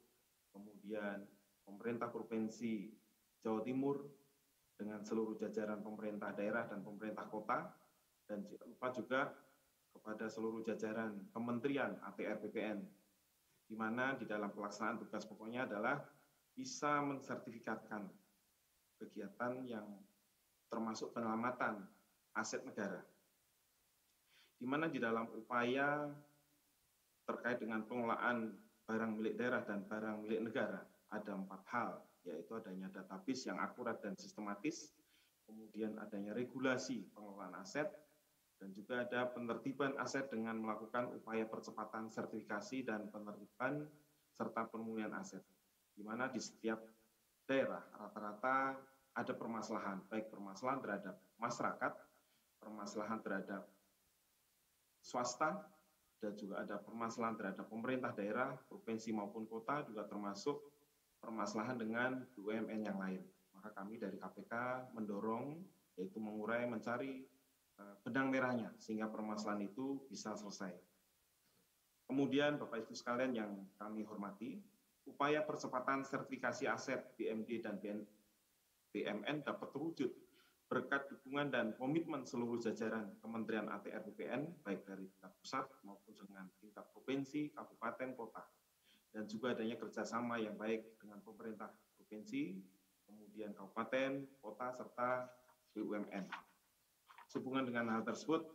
kemudian pemerintah Provinsi Jawa Timur, dengan seluruh jajaran pemerintah daerah dan pemerintah kota, dan jangan lupa juga kepada seluruh jajaran kementerian ATR BPN, di mana di dalam pelaksanaan tugas pokoknya adalah bisa mensertifikatkan kegiatan yang termasuk penyelamatan aset negara, di mana di dalam upaya terkait dengan pengelolaan barang milik daerah dan barang milik negara ada 4 hal, yaitu adanya database yang akurat dan sistematis, kemudian adanya regulasi pengelolaan aset, Dan juga ada penertiban aset dengan melakukan upaya percepatan sertifikasi dan penertiban serta pemulihan aset, di mana di setiap daerah rata-rata ada permasalahan, baik permasalahan terhadap masyarakat, permasalahan terhadap swasta, dan juga ada permasalahan terhadap pemerintah daerah, provinsi maupun kota, juga termasuk permasalahan dengan BUMN yang lain. Maka kami dari KPK mendorong, yaitu mengurai, mencari benang merahnya, sehingga permasalahan itu bisa selesai. Kemudian Bapak Ibu sekalian yang kami hormati, upaya percepatan sertifikasi aset BMD dan BMN dapat terwujud berkat dukungan dan komitmen seluruh jajaran Kementerian ATR BPN, baik dari tingkat pusat maupun dengan tingkat provinsi, kabupaten, kota. Dan juga adanya kerjasama yang baik dengan pemerintah provinsi, kemudian kabupaten, kota, serta BUMN. Sehubungan dengan hal tersebut,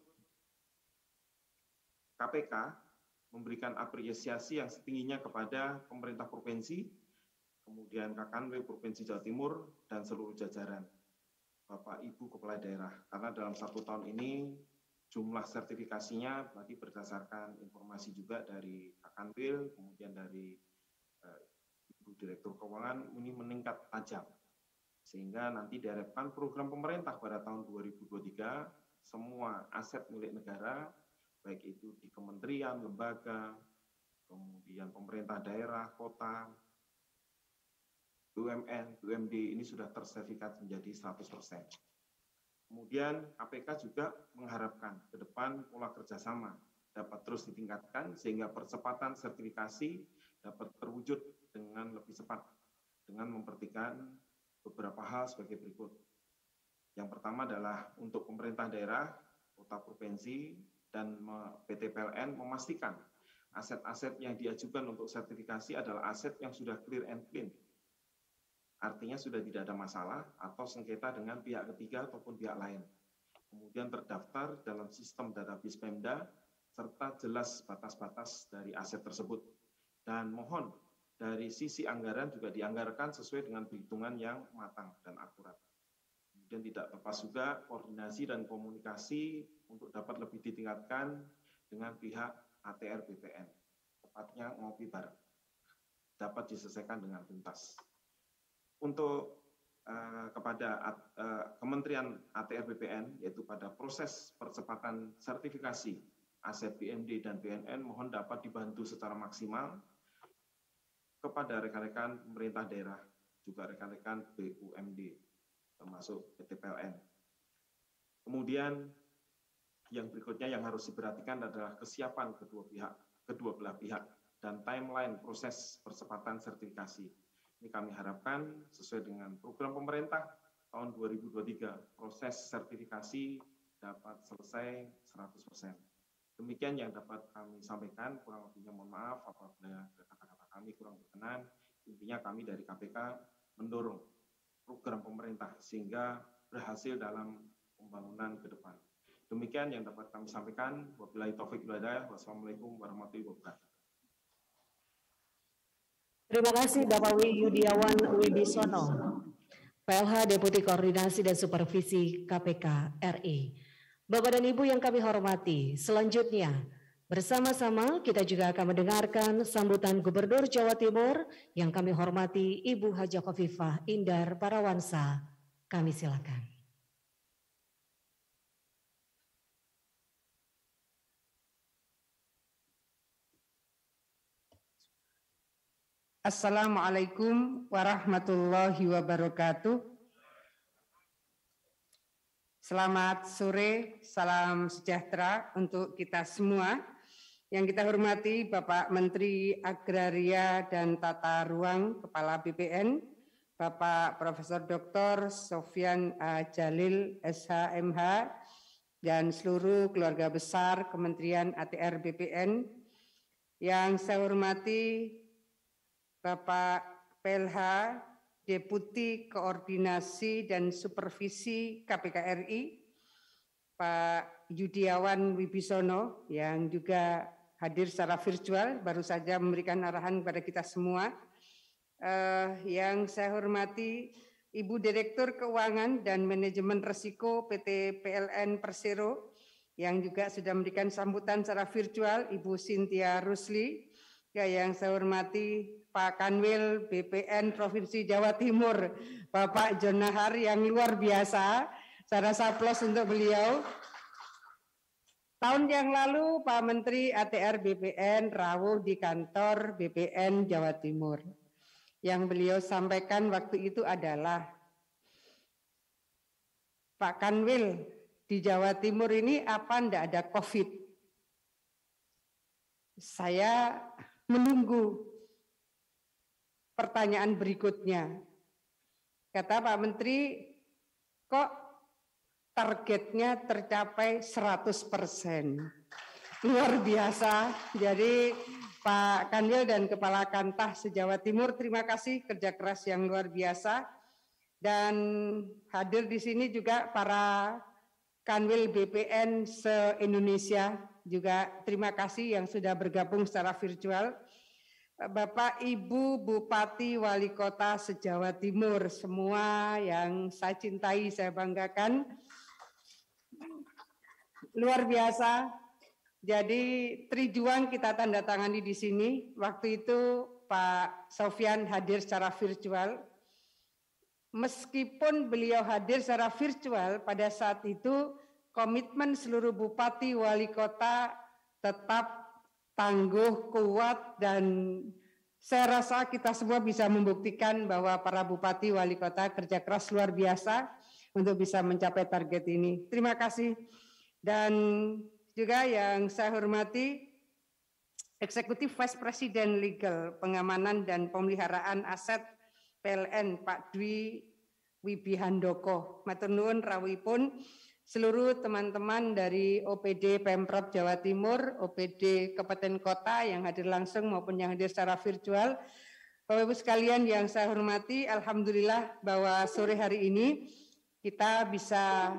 KPK memberikan apresiasi yang setingginya kepada pemerintah provinsi, kemudian Kakanwil Provinsi Jawa Timur, dan seluruh jajaran Bapak Ibu Kepala Daerah. Karena dalam 1 tahun ini jumlah sertifikasinya berarti berdasarkan informasi juga dari Kakanwil, kemudian dari Ibu Direktur Keuangan, ini meningkat tajam. Sehingga nanti diharapkan program pemerintah pada tahun 2023, semua aset milik negara, baik itu di kementerian, lembaga, kemudian pemerintah daerah, kota, BUMN, BUMD ini sudah tersertifikat menjadi 100%. Kemudian KPK juga mengharapkan ke depan pola kerjasama dapat terus ditingkatkan sehingga percepatan sertifikasi dapat terwujud dengan lebih cepat dengan memperhatikan beberapa hal sebagai berikut. Yang pertama adalah untuk pemerintah daerah, kota, provinsi, dan PT PLN memastikan aset-aset yang diajukan untuk sertifikasi adalah aset yang sudah clear and clean. Artinya sudah tidak ada masalah atau sengketa dengan pihak ketiga ataupun pihak lain. Kemudian terdaftar dalam sistem database Pemda, serta jelas batas-batas dari aset tersebut. Dan mohon dari sisi anggaran juga dianggarkan sesuai dengan perhitungan yang matang dan akurat. Kemudian tidak lepas juga koordinasi dan komunikasi untuk dapat lebih ditingkatkan dengan pihak ATR BPN, tepatnya ngopi bareng, dapat diselesaikan dengan tuntas. Untuk kepada Kementerian ATR BPN, yaitu pada proses percepatan sertifikasi aset BMD dan BNN, mohon dapat dibantu secara maksimal kepada rekan-rekan pemerintah daerah, juga rekan-rekan BUMD, termasuk PT PLN. Kemudian yang berikutnya yang harus diperhatikan adalah kesiapan kedua belah pihak dan timeline proses percepatan sertifikasi. Ini kami harapkan sesuai dengan program pemerintah tahun 2023, proses sertifikasi dapat selesai 100%. Demikian yang dapat kami sampaikan, kurang lebihnya mohon maaf apabila kata-kata kami kurang berkenan. Intinya kami dari KPK mendorong program pemerintah sehingga berhasil dalam pembangunan ke depan. Demikian yang dapat kami sampaikan. Wabillahi taufiq wal hidayah. Wassalamualaikum warahmatullahi wabarakatuh. Terima kasih Bapak Yudiawan Wibisono, PLH Deputi Koordinasi dan Supervisi KPK RI. Bapak dan Ibu yang kami hormati, selanjutnya bersama-sama kita juga akan mendengarkan sambutan Gubernur Jawa Timur yang kami hormati Ibu Haja Khofifah Indar Parawansa. Kami silakan. Assalamualaikum warahmatullahi wabarakatuh. Selamat sore, salam sejahtera untuk kita semua. Yang kita hormati Bapak Menteri Agraria dan Tata Ruang Kepala BPN, Bapak Profesor Dr. Sofyan Jalil SHMH, dan seluruh keluarga besar Kementerian ATR BPN. Yang saya hormati Bapak PLH, Deputi Koordinasi dan Supervisi KPK RI, Pak Yudiawan Wibisono, yang juga hadir secara virtual, baru saja memberikan arahan kepada kita semua. Yang saya hormati Ibu Direktur Keuangan dan Manajemen Risiko PT PLN Persero, yang juga sudah memberikan sambutan secara virtual, Ibu Cynthia Rusli, yang saya hormati Pak Kanwil BPN Provinsi Jawa Timur, Bapak John Nahar yang luar biasa. Saya rasa aplaus untuk beliau. Tahun yang lalu Pak Menteri ATR BPN rawuh di kantor BPN Jawa Timur. Yang beliau sampaikan waktu itu adalah, Pak Kanwil, di Jawa Timur ini apa ndak ada COVID? Saya menunggu pertanyaan berikutnya. Kata Pak Menteri, kok targetnya tercapai 100%. Luar biasa. Jadi Pak Kanwil dan Kepala Kantah se-Jawa Timur, terima kasih kerja keras yang luar biasa. Dan hadir di sini juga para Kanwil BPN se-Indonesia, juga terima kasih yang sudah bergabung secara virtual. Bapak, Ibu, Bupati, Wali Kota se-Jawa Timur, semua yang saya cintai, saya banggakan. Luar biasa. Jadi Trijuang kita tanda tangani di sini. Waktu itu Pak Sofyan hadir secara virtual. Meskipun beliau hadir secara virtual, pada saat itu komitmen seluruh bupati wali kota tetap tangguh, kuat, dan saya rasa kita semua bisa membuktikan bahwa para bupati wali kota kerja keras luar biasa untuk bisa mencapai target ini. Terima kasih. Dan juga yang saya hormati Eksekutif Vice President Legal, Pengamanan dan Pemeliharaan Aset PLN Pak Dwi Wibihandoko. Matur nuwun rawuhipun seluruh teman-teman dari OPD Pemprov Jawa Timur, OPD Kabupaten Kota yang hadir langsung maupun yang hadir secara virtual. Bapak Ibu sekalian yang saya hormati, alhamdulillah bahwa sore hari ini kita bisa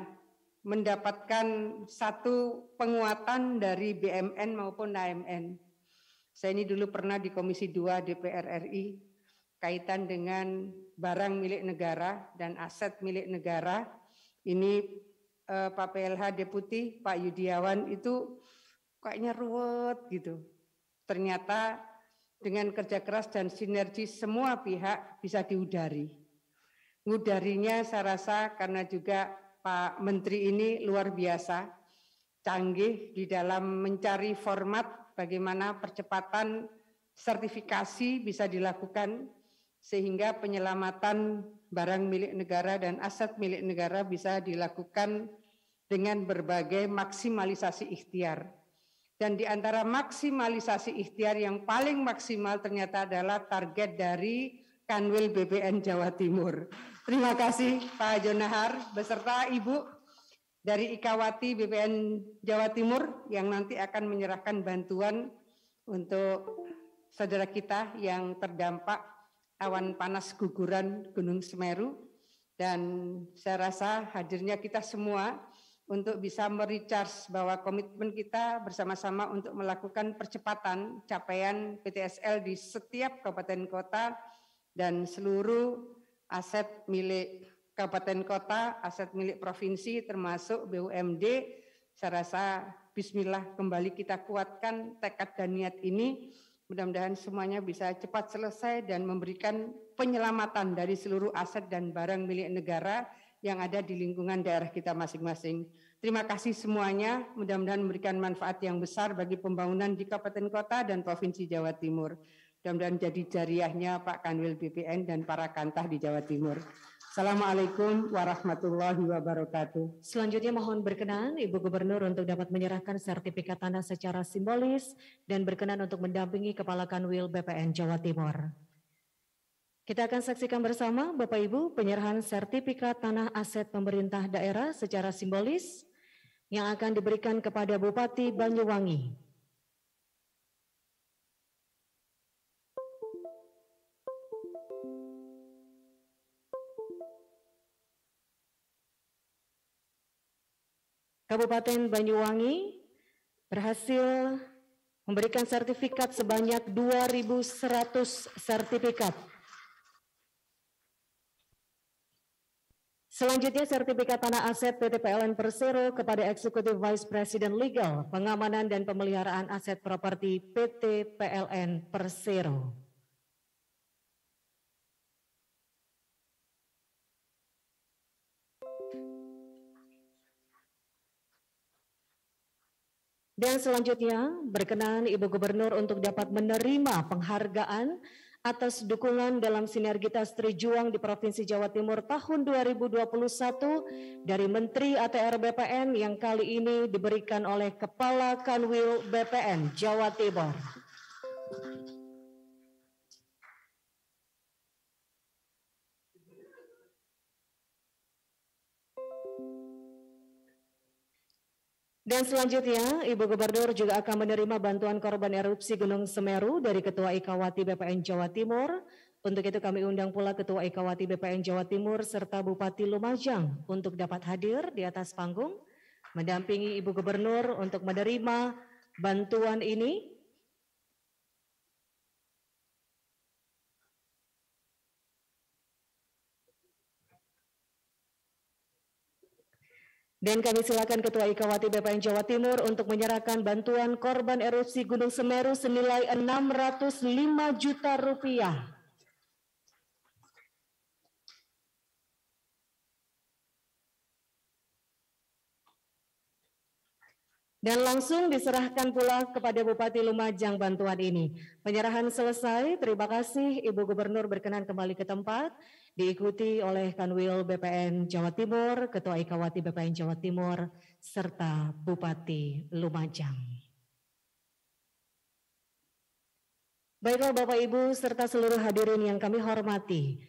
mendapatkan satu penguatan dari BMN maupun AMN. Saya ini dulu pernah di Komisi 2 DPR RI kaitan dengan barang milik negara dan aset milik negara. Ini Pak PLH Deputi, Pak Yudiawan itu kayaknya ruwet gitu. Ternyata dengan kerja keras dan sinergi semua pihak bisa diudari. Ngudarinya saya rasa karena juga Pak Menteri ini luar biasa, canggih di dalam mencari format bagaimana percepatan sertifikasi bisa dilakukan sehingga penyelamatan barang milik negara dan aset milik negara bisa dilakukan dengan berbagai maksimalisasi ikhtiar. Dan di antara maksimalisasi ikhtiar yang paling maksimal ternyata adalah target dari Kanwil BPN Jawa Timur. Terima kasih Pak Jonahar beserta Ibu dari Ikawati BPN Jawa Timur yang nanti akan menyerahkan bantuan untuk saudara kita yang terdampak awan panas guguran Gunung Semeru. Dan saya rasa hadirnya kita semua untuk bisa merecharge bahwa komitmen kita bersama-sama untuk melakukan percepatan capaian PTSL di setiap kabupaten kota dan seluruh aset milik kabupaten kota, aset milik provinsi termasuk BUMD. Saya rasa bismillah kembali kita kuatkan tekad dan niat ini. Mudah-mudahan semuanya bisa cepat selesai dan memberikan penyelamatan dari seluruh aset dan barang milik negara yang ada di lingkungan daerah kita masing-masing. Terima kasih semuanya, mudah-mudahan memberikan manfaat yang besar bagi pembangunan di Kabupaten Kota dan Provinsi Jawa Timur. Mudah-mudahan jadi jariahnya Pak Kanwil BPN dan para kantah di Jawa Timur. Assalamualaikum warahmatullahi wabarakatuh. Selanjutnya mohon berkenan Ibu Gubernur untuk dapat menyerahkan sertifikat tanah secara simbolis dan berkenan untuk mendampingi Kepala Kanwil BPN Jawa Timur. Kita akan saksikan bersama Bapak Ibu penyerahan sertifikat tanah aset pemerintah daerah secara simbolis yang akan diberikan kepada Bupati Banyuwangi. Kabupaten Banyuwangi berhasil memberikan sertifikat sebanyak 2.100 sertifikat. Selanjutnya, sertifikat tanah aset PT PLN Persero kepada Eksekutif Vice President Legal, Pengamanan dan Pemeliharaan Aset Properti PT PLN Persero. Dan selanjutnya, berkenan Ibu Gubernur untuk dapat menerima penghargaan atas dukungan dalam sinergitas Trijuang di Provinsi Jawa Timur tahun 2021 dari Menteri ATR BPN yang kali ini diberikan oleh Kepala Kanwil BPN Jawa Timur. Dan selanjutnya, Ibu Gubernur juga akan menerima bantuan korban erupsi Gunung Semeru dari Ketua Ikawati BPN Jawa Timur. Untuk itu kami undang pula Ketua Ikawati BPN Jawa Timur serta Bupati Lumajang untuk dapat hadir di atas panggung, mendampingi Ibu Gubernur untuk menerima bantuan ini. Dan kami silakan Ketua Ikawati BPN Jawa Timur untuk menyerahkan bantuan korban erupsi Gunung Semeru senilai 605 juta rupiah. Dan langsung diserahkan pula kepada Bupati Lumajang bantuan ini. Penyerahan selesai, terima kasih Ibu Gubernur berkenan kembali ke tempat, diikuti oleh Kanwil BPN Jawa Timur, Ketua Ikawati BPN Jawa Timur, serta Bupati Lumajang. Baiklah Bapak Ibu serta seluruh hadirin yang kami hormati,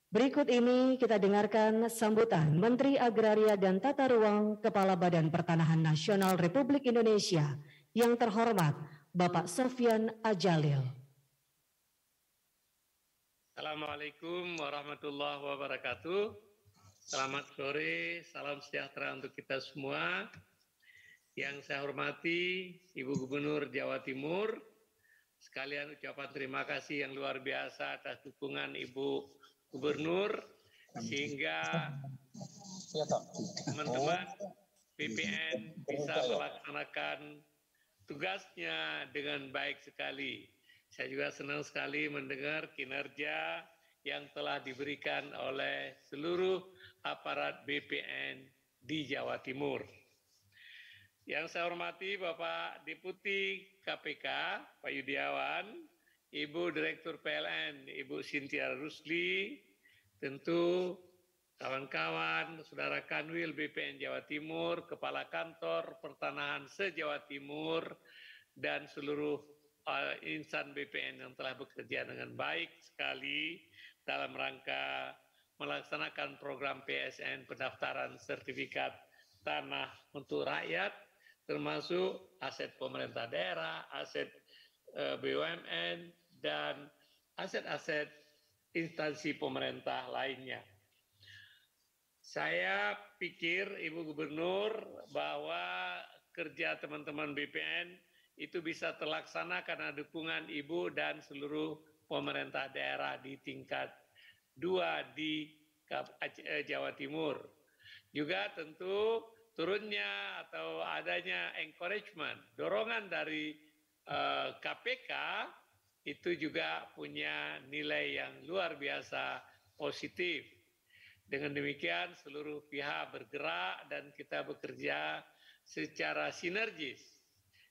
berikut ini kita dengarkan sambutan Menteri Agraria dan Tata Ruang Kepala Badan Pertanahan Nasional Republik Indonesia yang terhormat Bapak Sofyan Adjalil. Assalamualaikum warahmatullahi wabarakatuh. Selamat sore, salam sejahtera untuk kita semua. Yang saya hormati Ibu Gubernur Jawa Timur, sekalian ucapan terima kasih yang luar biasa atas dukungan Ibu Gubernur sehingga teman-teman BPN bisa melaksanakan tugasnya dengan baik sekali. Saya juga senang sekali mendengar kinerja yang telah diberikan oleh seluruh aparat BPN di Jawa Timur. Yang saya hormati Bapak Deputi KPK, Pak Yudiawan, Ibu Direktur PLN, Ibu Cynthia Rusli, tentu kawan-kawan, saudara Kanwil BPN Jawa Timur, Kepala Kantor Pertanahan se-Jawa Timur, dan seluruh insan BPN yang telah bekerja dengan baik sekali dalam rangka melaksanakan program PSN pendaftaran sertifikat tanah untuk rakyat, termasuk aset pemerintah daerah, aset BUMN, dan aset-aset instansi pemerintah lainnya. Saya pikir Ibu Gubernur bahwa kerja teman-teman BPN itu bisa terlaksana karena dukungan Ibu dan seluruh pemerintah daerah di tingkat 2 di Jawa Timur. Juga tentu turunnya atau adanya encouragement, dorongan dari KPK itu juga punya nilai yang luar biasa positif. Dengan demikian seluruh pihak bergerak dan kita bekerja secara sinergis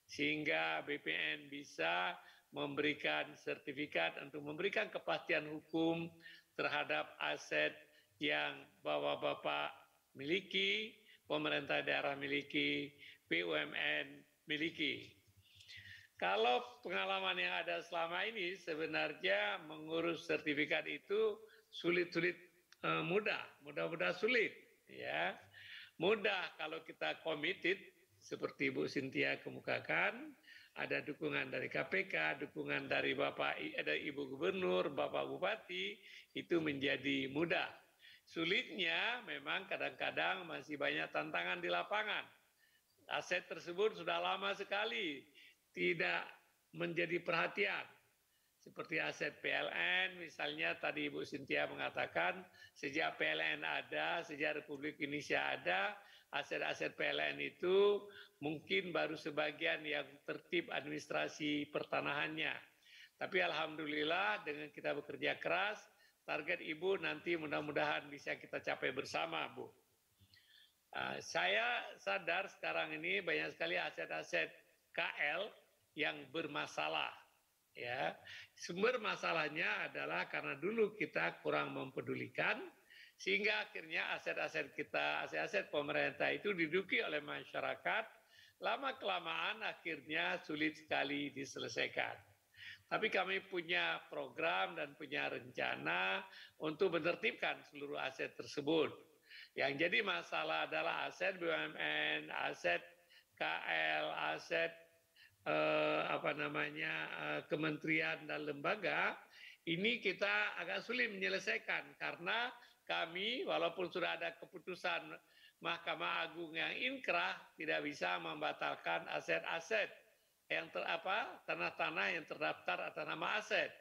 sehingga BPN bisa memberikan sertifikat untuk memberikan kepastian hukum terhadap aset yang Bapak-Bapak miliki, pemerintah daerah miliki, BUMN miliki. Kalau pengalaman yang ada selama ini sebenarnya mengurus sertifikat itu sulit-sulit mudah sulit, ya. Mudah kalau kita committed seperti Bu Cynthia kemukakan, ada dukungan dari KPK, dukungan dari Ibu Gubernur, Bapak Bupati, itu menjadi mudah. Sulitnya memang kadang-kadang masih banyak tantangan di lapangan. Aset tersebut sudah lama sekali tidak menjadi perhatian. seperti aset PLN, misalnya tadi Ibu Cynthia mengatakan sejak PLN ada, sejak Republik Indonesia ada, aset-aset PLN itu mungkin baru sebagian yang tertib administrasi pertanahannya. Tapi alhamdulillah dengan kita bekerja keras, target Ibu nanti mudah-mudahan bisa kita capai bersama, Bu. Saya sadar sekarang ini banyak sekali aset-aset KL yang bermasalah. Ya, sumber masalahnya adalah karena dulu kita kurang mempedulikan, sehingga akhirnya aset-aset kita, aset-aset pemerintah itu diduduki oleh masyarakat, lama-kelamaan akhirnya sulit sekali diselesaikan. Tapi kami punya program dan punya rencana untuk menertibkan seluruh aset tersebut. Yang jadi masalah adalah aset BUMN, aset KL, aset kementerian dan lembaga, ini kita agak sulit menyelesaikan karena kami walaupun sudah ada keputusan Mahkamah Agung yang inkrah tidak bisa membatalkan aset-aset yang tanah-tanah yang terdaftar atas nama aset,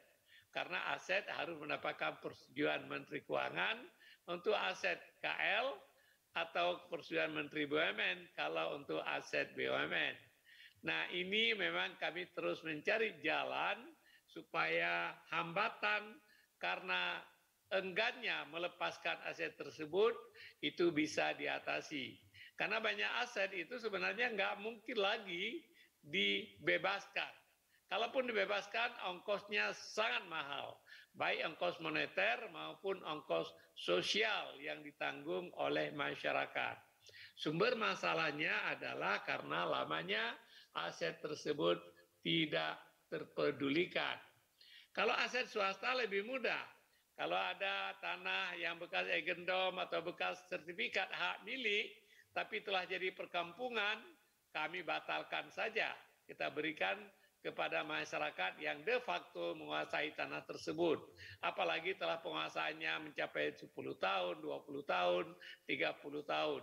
karena aset harus mendapatkan persetujuan Menteri Keuangan untuk aset KL atau persetujuan Menteri BUMN kalau untuk aset BUMN. Nah, ini memang kami terus mencari jalan supaya hambatan karena enggannya melepaskan aset tersebut itu bisa diatasi. Karena banyak aset itu sebenarnya nggak mungkin lagi dibebaskan. Kalaupun dibebaskan, ongkosnya sangat mahal, baik ongkos moneter maupun ongkos sosial yang ditanggung oleh masyarakat. Sumber masalahnya adalah karena lamanya aset tersebut tidak terpedulikan. Kalau aset swasta lebih mudah. Kalau ada tanah yang bekas agendom atau bekas sertifikat hak milik, tapi telah jadi perkampungan, kami batalkan saja. Kita berikan kepada masyarakat yang de facto menguasai tanah tersebut. Apalagi telah penguasaannya mencapai 10 tahun, 20 tahun, 30 tahun.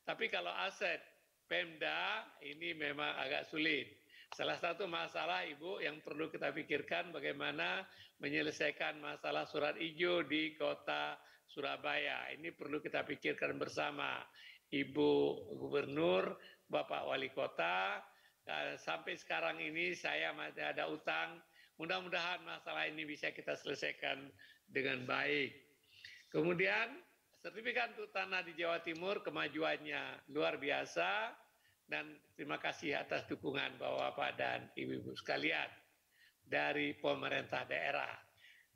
Tapi kalau aset Pemda ini memang agak sulit. Salah satu masalah Ibu yang perlu kita pikirkan bagaimana menyelesaikan masalah surat hijau di kota Surabaya. Ini perlu kita pikirkan bersama Ibu Gubernur, Bapak Wali Kota. Sampai sekarang ini saya masih ada utang. Mudah-mudahan masalah ini bisa kita selesaikan dengan baik. Kemudian sertifikat untuk tanah di Jawa Timur kemajuannya luar biasa dan terima kasih atas dukungan Bapak dan Ibu-ibu sekalian dari pemerintah daerah.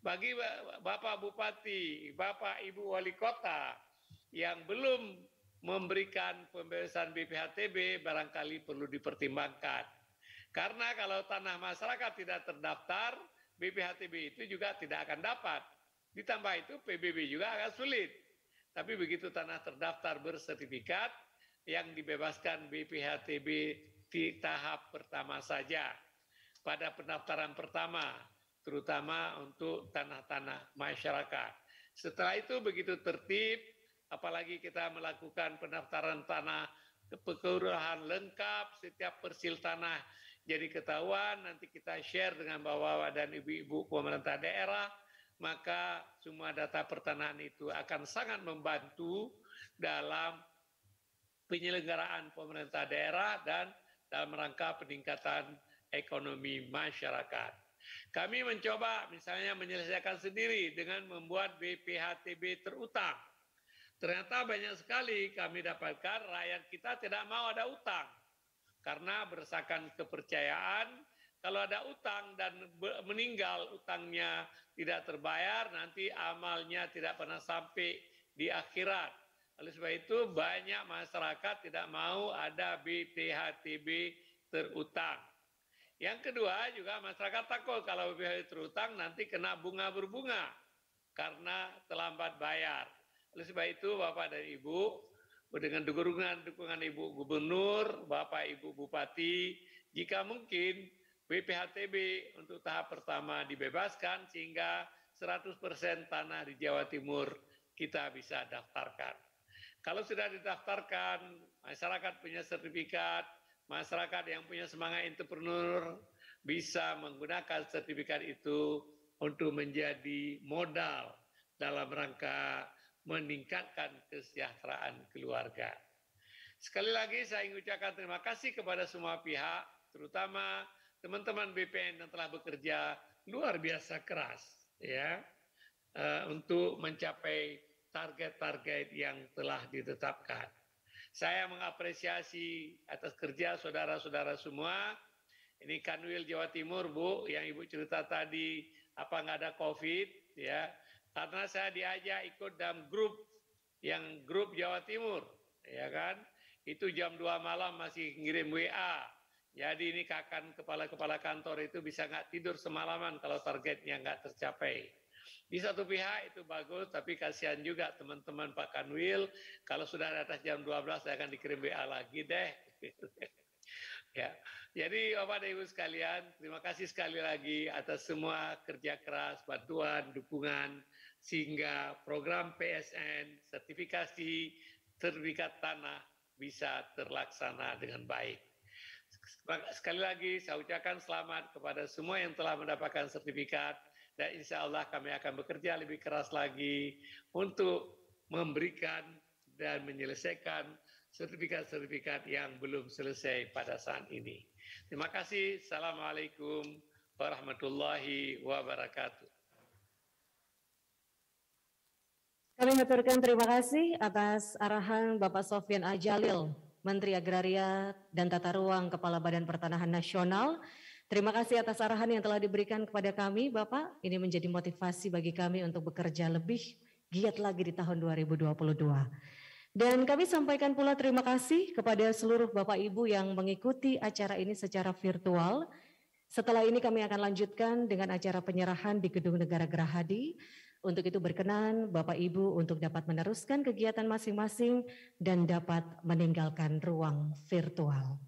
Bagi Bapak Bupati, Bapak Ibu Wali Kota yang belum memberikan pembebasan BPHTB barangkali perlu dipertimbangkan. Karena kalau tanah masyarakat tidak terdaftar, BPHTB itu juga tidak akan dapat. Ditambah itu PBB juga agak sulit. Tapi begitu tanah terdaftar bersertifikat, yang dibebaskan BPHTB di tahap pertama saja. Pada pendaftaran pertama, terutama untuk tanah-tanah masyarakat. Setelah itu begitu tertib, apalagi kita melakukan pendaftaran tanah kelurahan lengkap, setiap persil tanah jadi ketahuan, nanti kita share dengan bapak-bapak dan ibu-ibu pemerintah daerah, maka semua data pertanahan itu akan sangat membantu dalam penyelenggaraan pemerintah daerah dan dalam rangka peningkatan ekonomi masyarakat. Kami mencoba misalnya menyelesaikan sendiri dengan membuat BPHTB terutang. Ternyata banyak sekali kami dapatkan rakyat kita tidak mau ada utang. Karena berdasarkan kepercayaan, kalau ada utang dan meninggal utangnya tidak terbayar, nanti amalnya tidak pernah sampai di akhirat. Oleh sebab itu banyak masyarakat tidak mau ada BPHTB terutang. Yang kedua juga masyarakat takut kalau BPHTB terutang nanti kena bunga berbunga karena terlambat bayar. Oleh sebab itu Bapak dan Ibu, dengan dukungan Ibu Gubernur, Bapak Ibu Bupati, jika mungkin BPHTB untuk tahap pertama dibebaskan sehingga 100% tanah di Jawa Timur kita bisa daftarkan. Kalau sudah didaftarkan, masyarakat punya sertifikat, masyarakat yang punya semangat entrepreneur bisa menggunakan sertifikat itu untuk menjadi modal dalam rangka meningkatkan kesejahteraan keluarga. Sekali lagi saya ingin ucapkan terima kasih kepada semua pihak, terutama teman-teman BPN yang telah bekerja luar biasa keras ya untuk mencapai target-target yang telah ditetapkan. Saya mengapresiasi atas kerja saudara-saudara semua. Ini Kanwil Jawa Timur, Bu, yang Ibu cerita tadi apa nggak ada COVID ya. Karena saya diajak ikut dalam grup Jawa Timur, ya kan? Itu jam 2 malam masih ngirim WA. Jadi ini kepala-kepala kantor itu bisa nggak tidur semalaman kalau targetnya nggak tercapai. Di satu pihak itu bagus, tapi kasihan juga teman-teman Pak Kanwil, kalau sudah di atas jam 12 saya akan dikirim WA lagi deh. Ya, jadi Bapak dan Ibu sekalian, terima kasih sekali lagi atas semua kerja keras, bantuan, dukungan, sehingga program PSN, sertifikat tanah bisa terlaksana dengan baik. Sekali lagi saya ucapkan selamat kepada semua yang telah mendapatkan sertifikat, dan insya Allah kami akan bekerja lebih keras lagi untuk memberikan dan menyelesaikan sertifikat-sertifikat yang belum selesai pada saat ini. Terima kasih. Assalamualaikum warahmatullahi wabarakatuh. Kami mengaturkan terima kasih atas arahan Bapak Sofyan Ajalil, Menteri Agraria dan Tata Ruang Kepala Badan Pertanahan Nasional. Terima kasih atas arahan yang telah diberikan kepada kami, Bapak. Ini menjadi motivasi bagi kami untuk bekerja lebih giat lagi di tahun 2022. Dan kami sampaikan pula terima kasih kepada seluruh Bapak Ibu yang mengikuti acara ini secara virtual. Setelah ini kami akan lanjutkan dengan acara penyerahan di Gedung Negara Gerahadi. Untuk itu berkenan Bapak Ibu untuk dapat meneruskan kegiatan masing-masing dan dapat meninggalkan ruang virtual.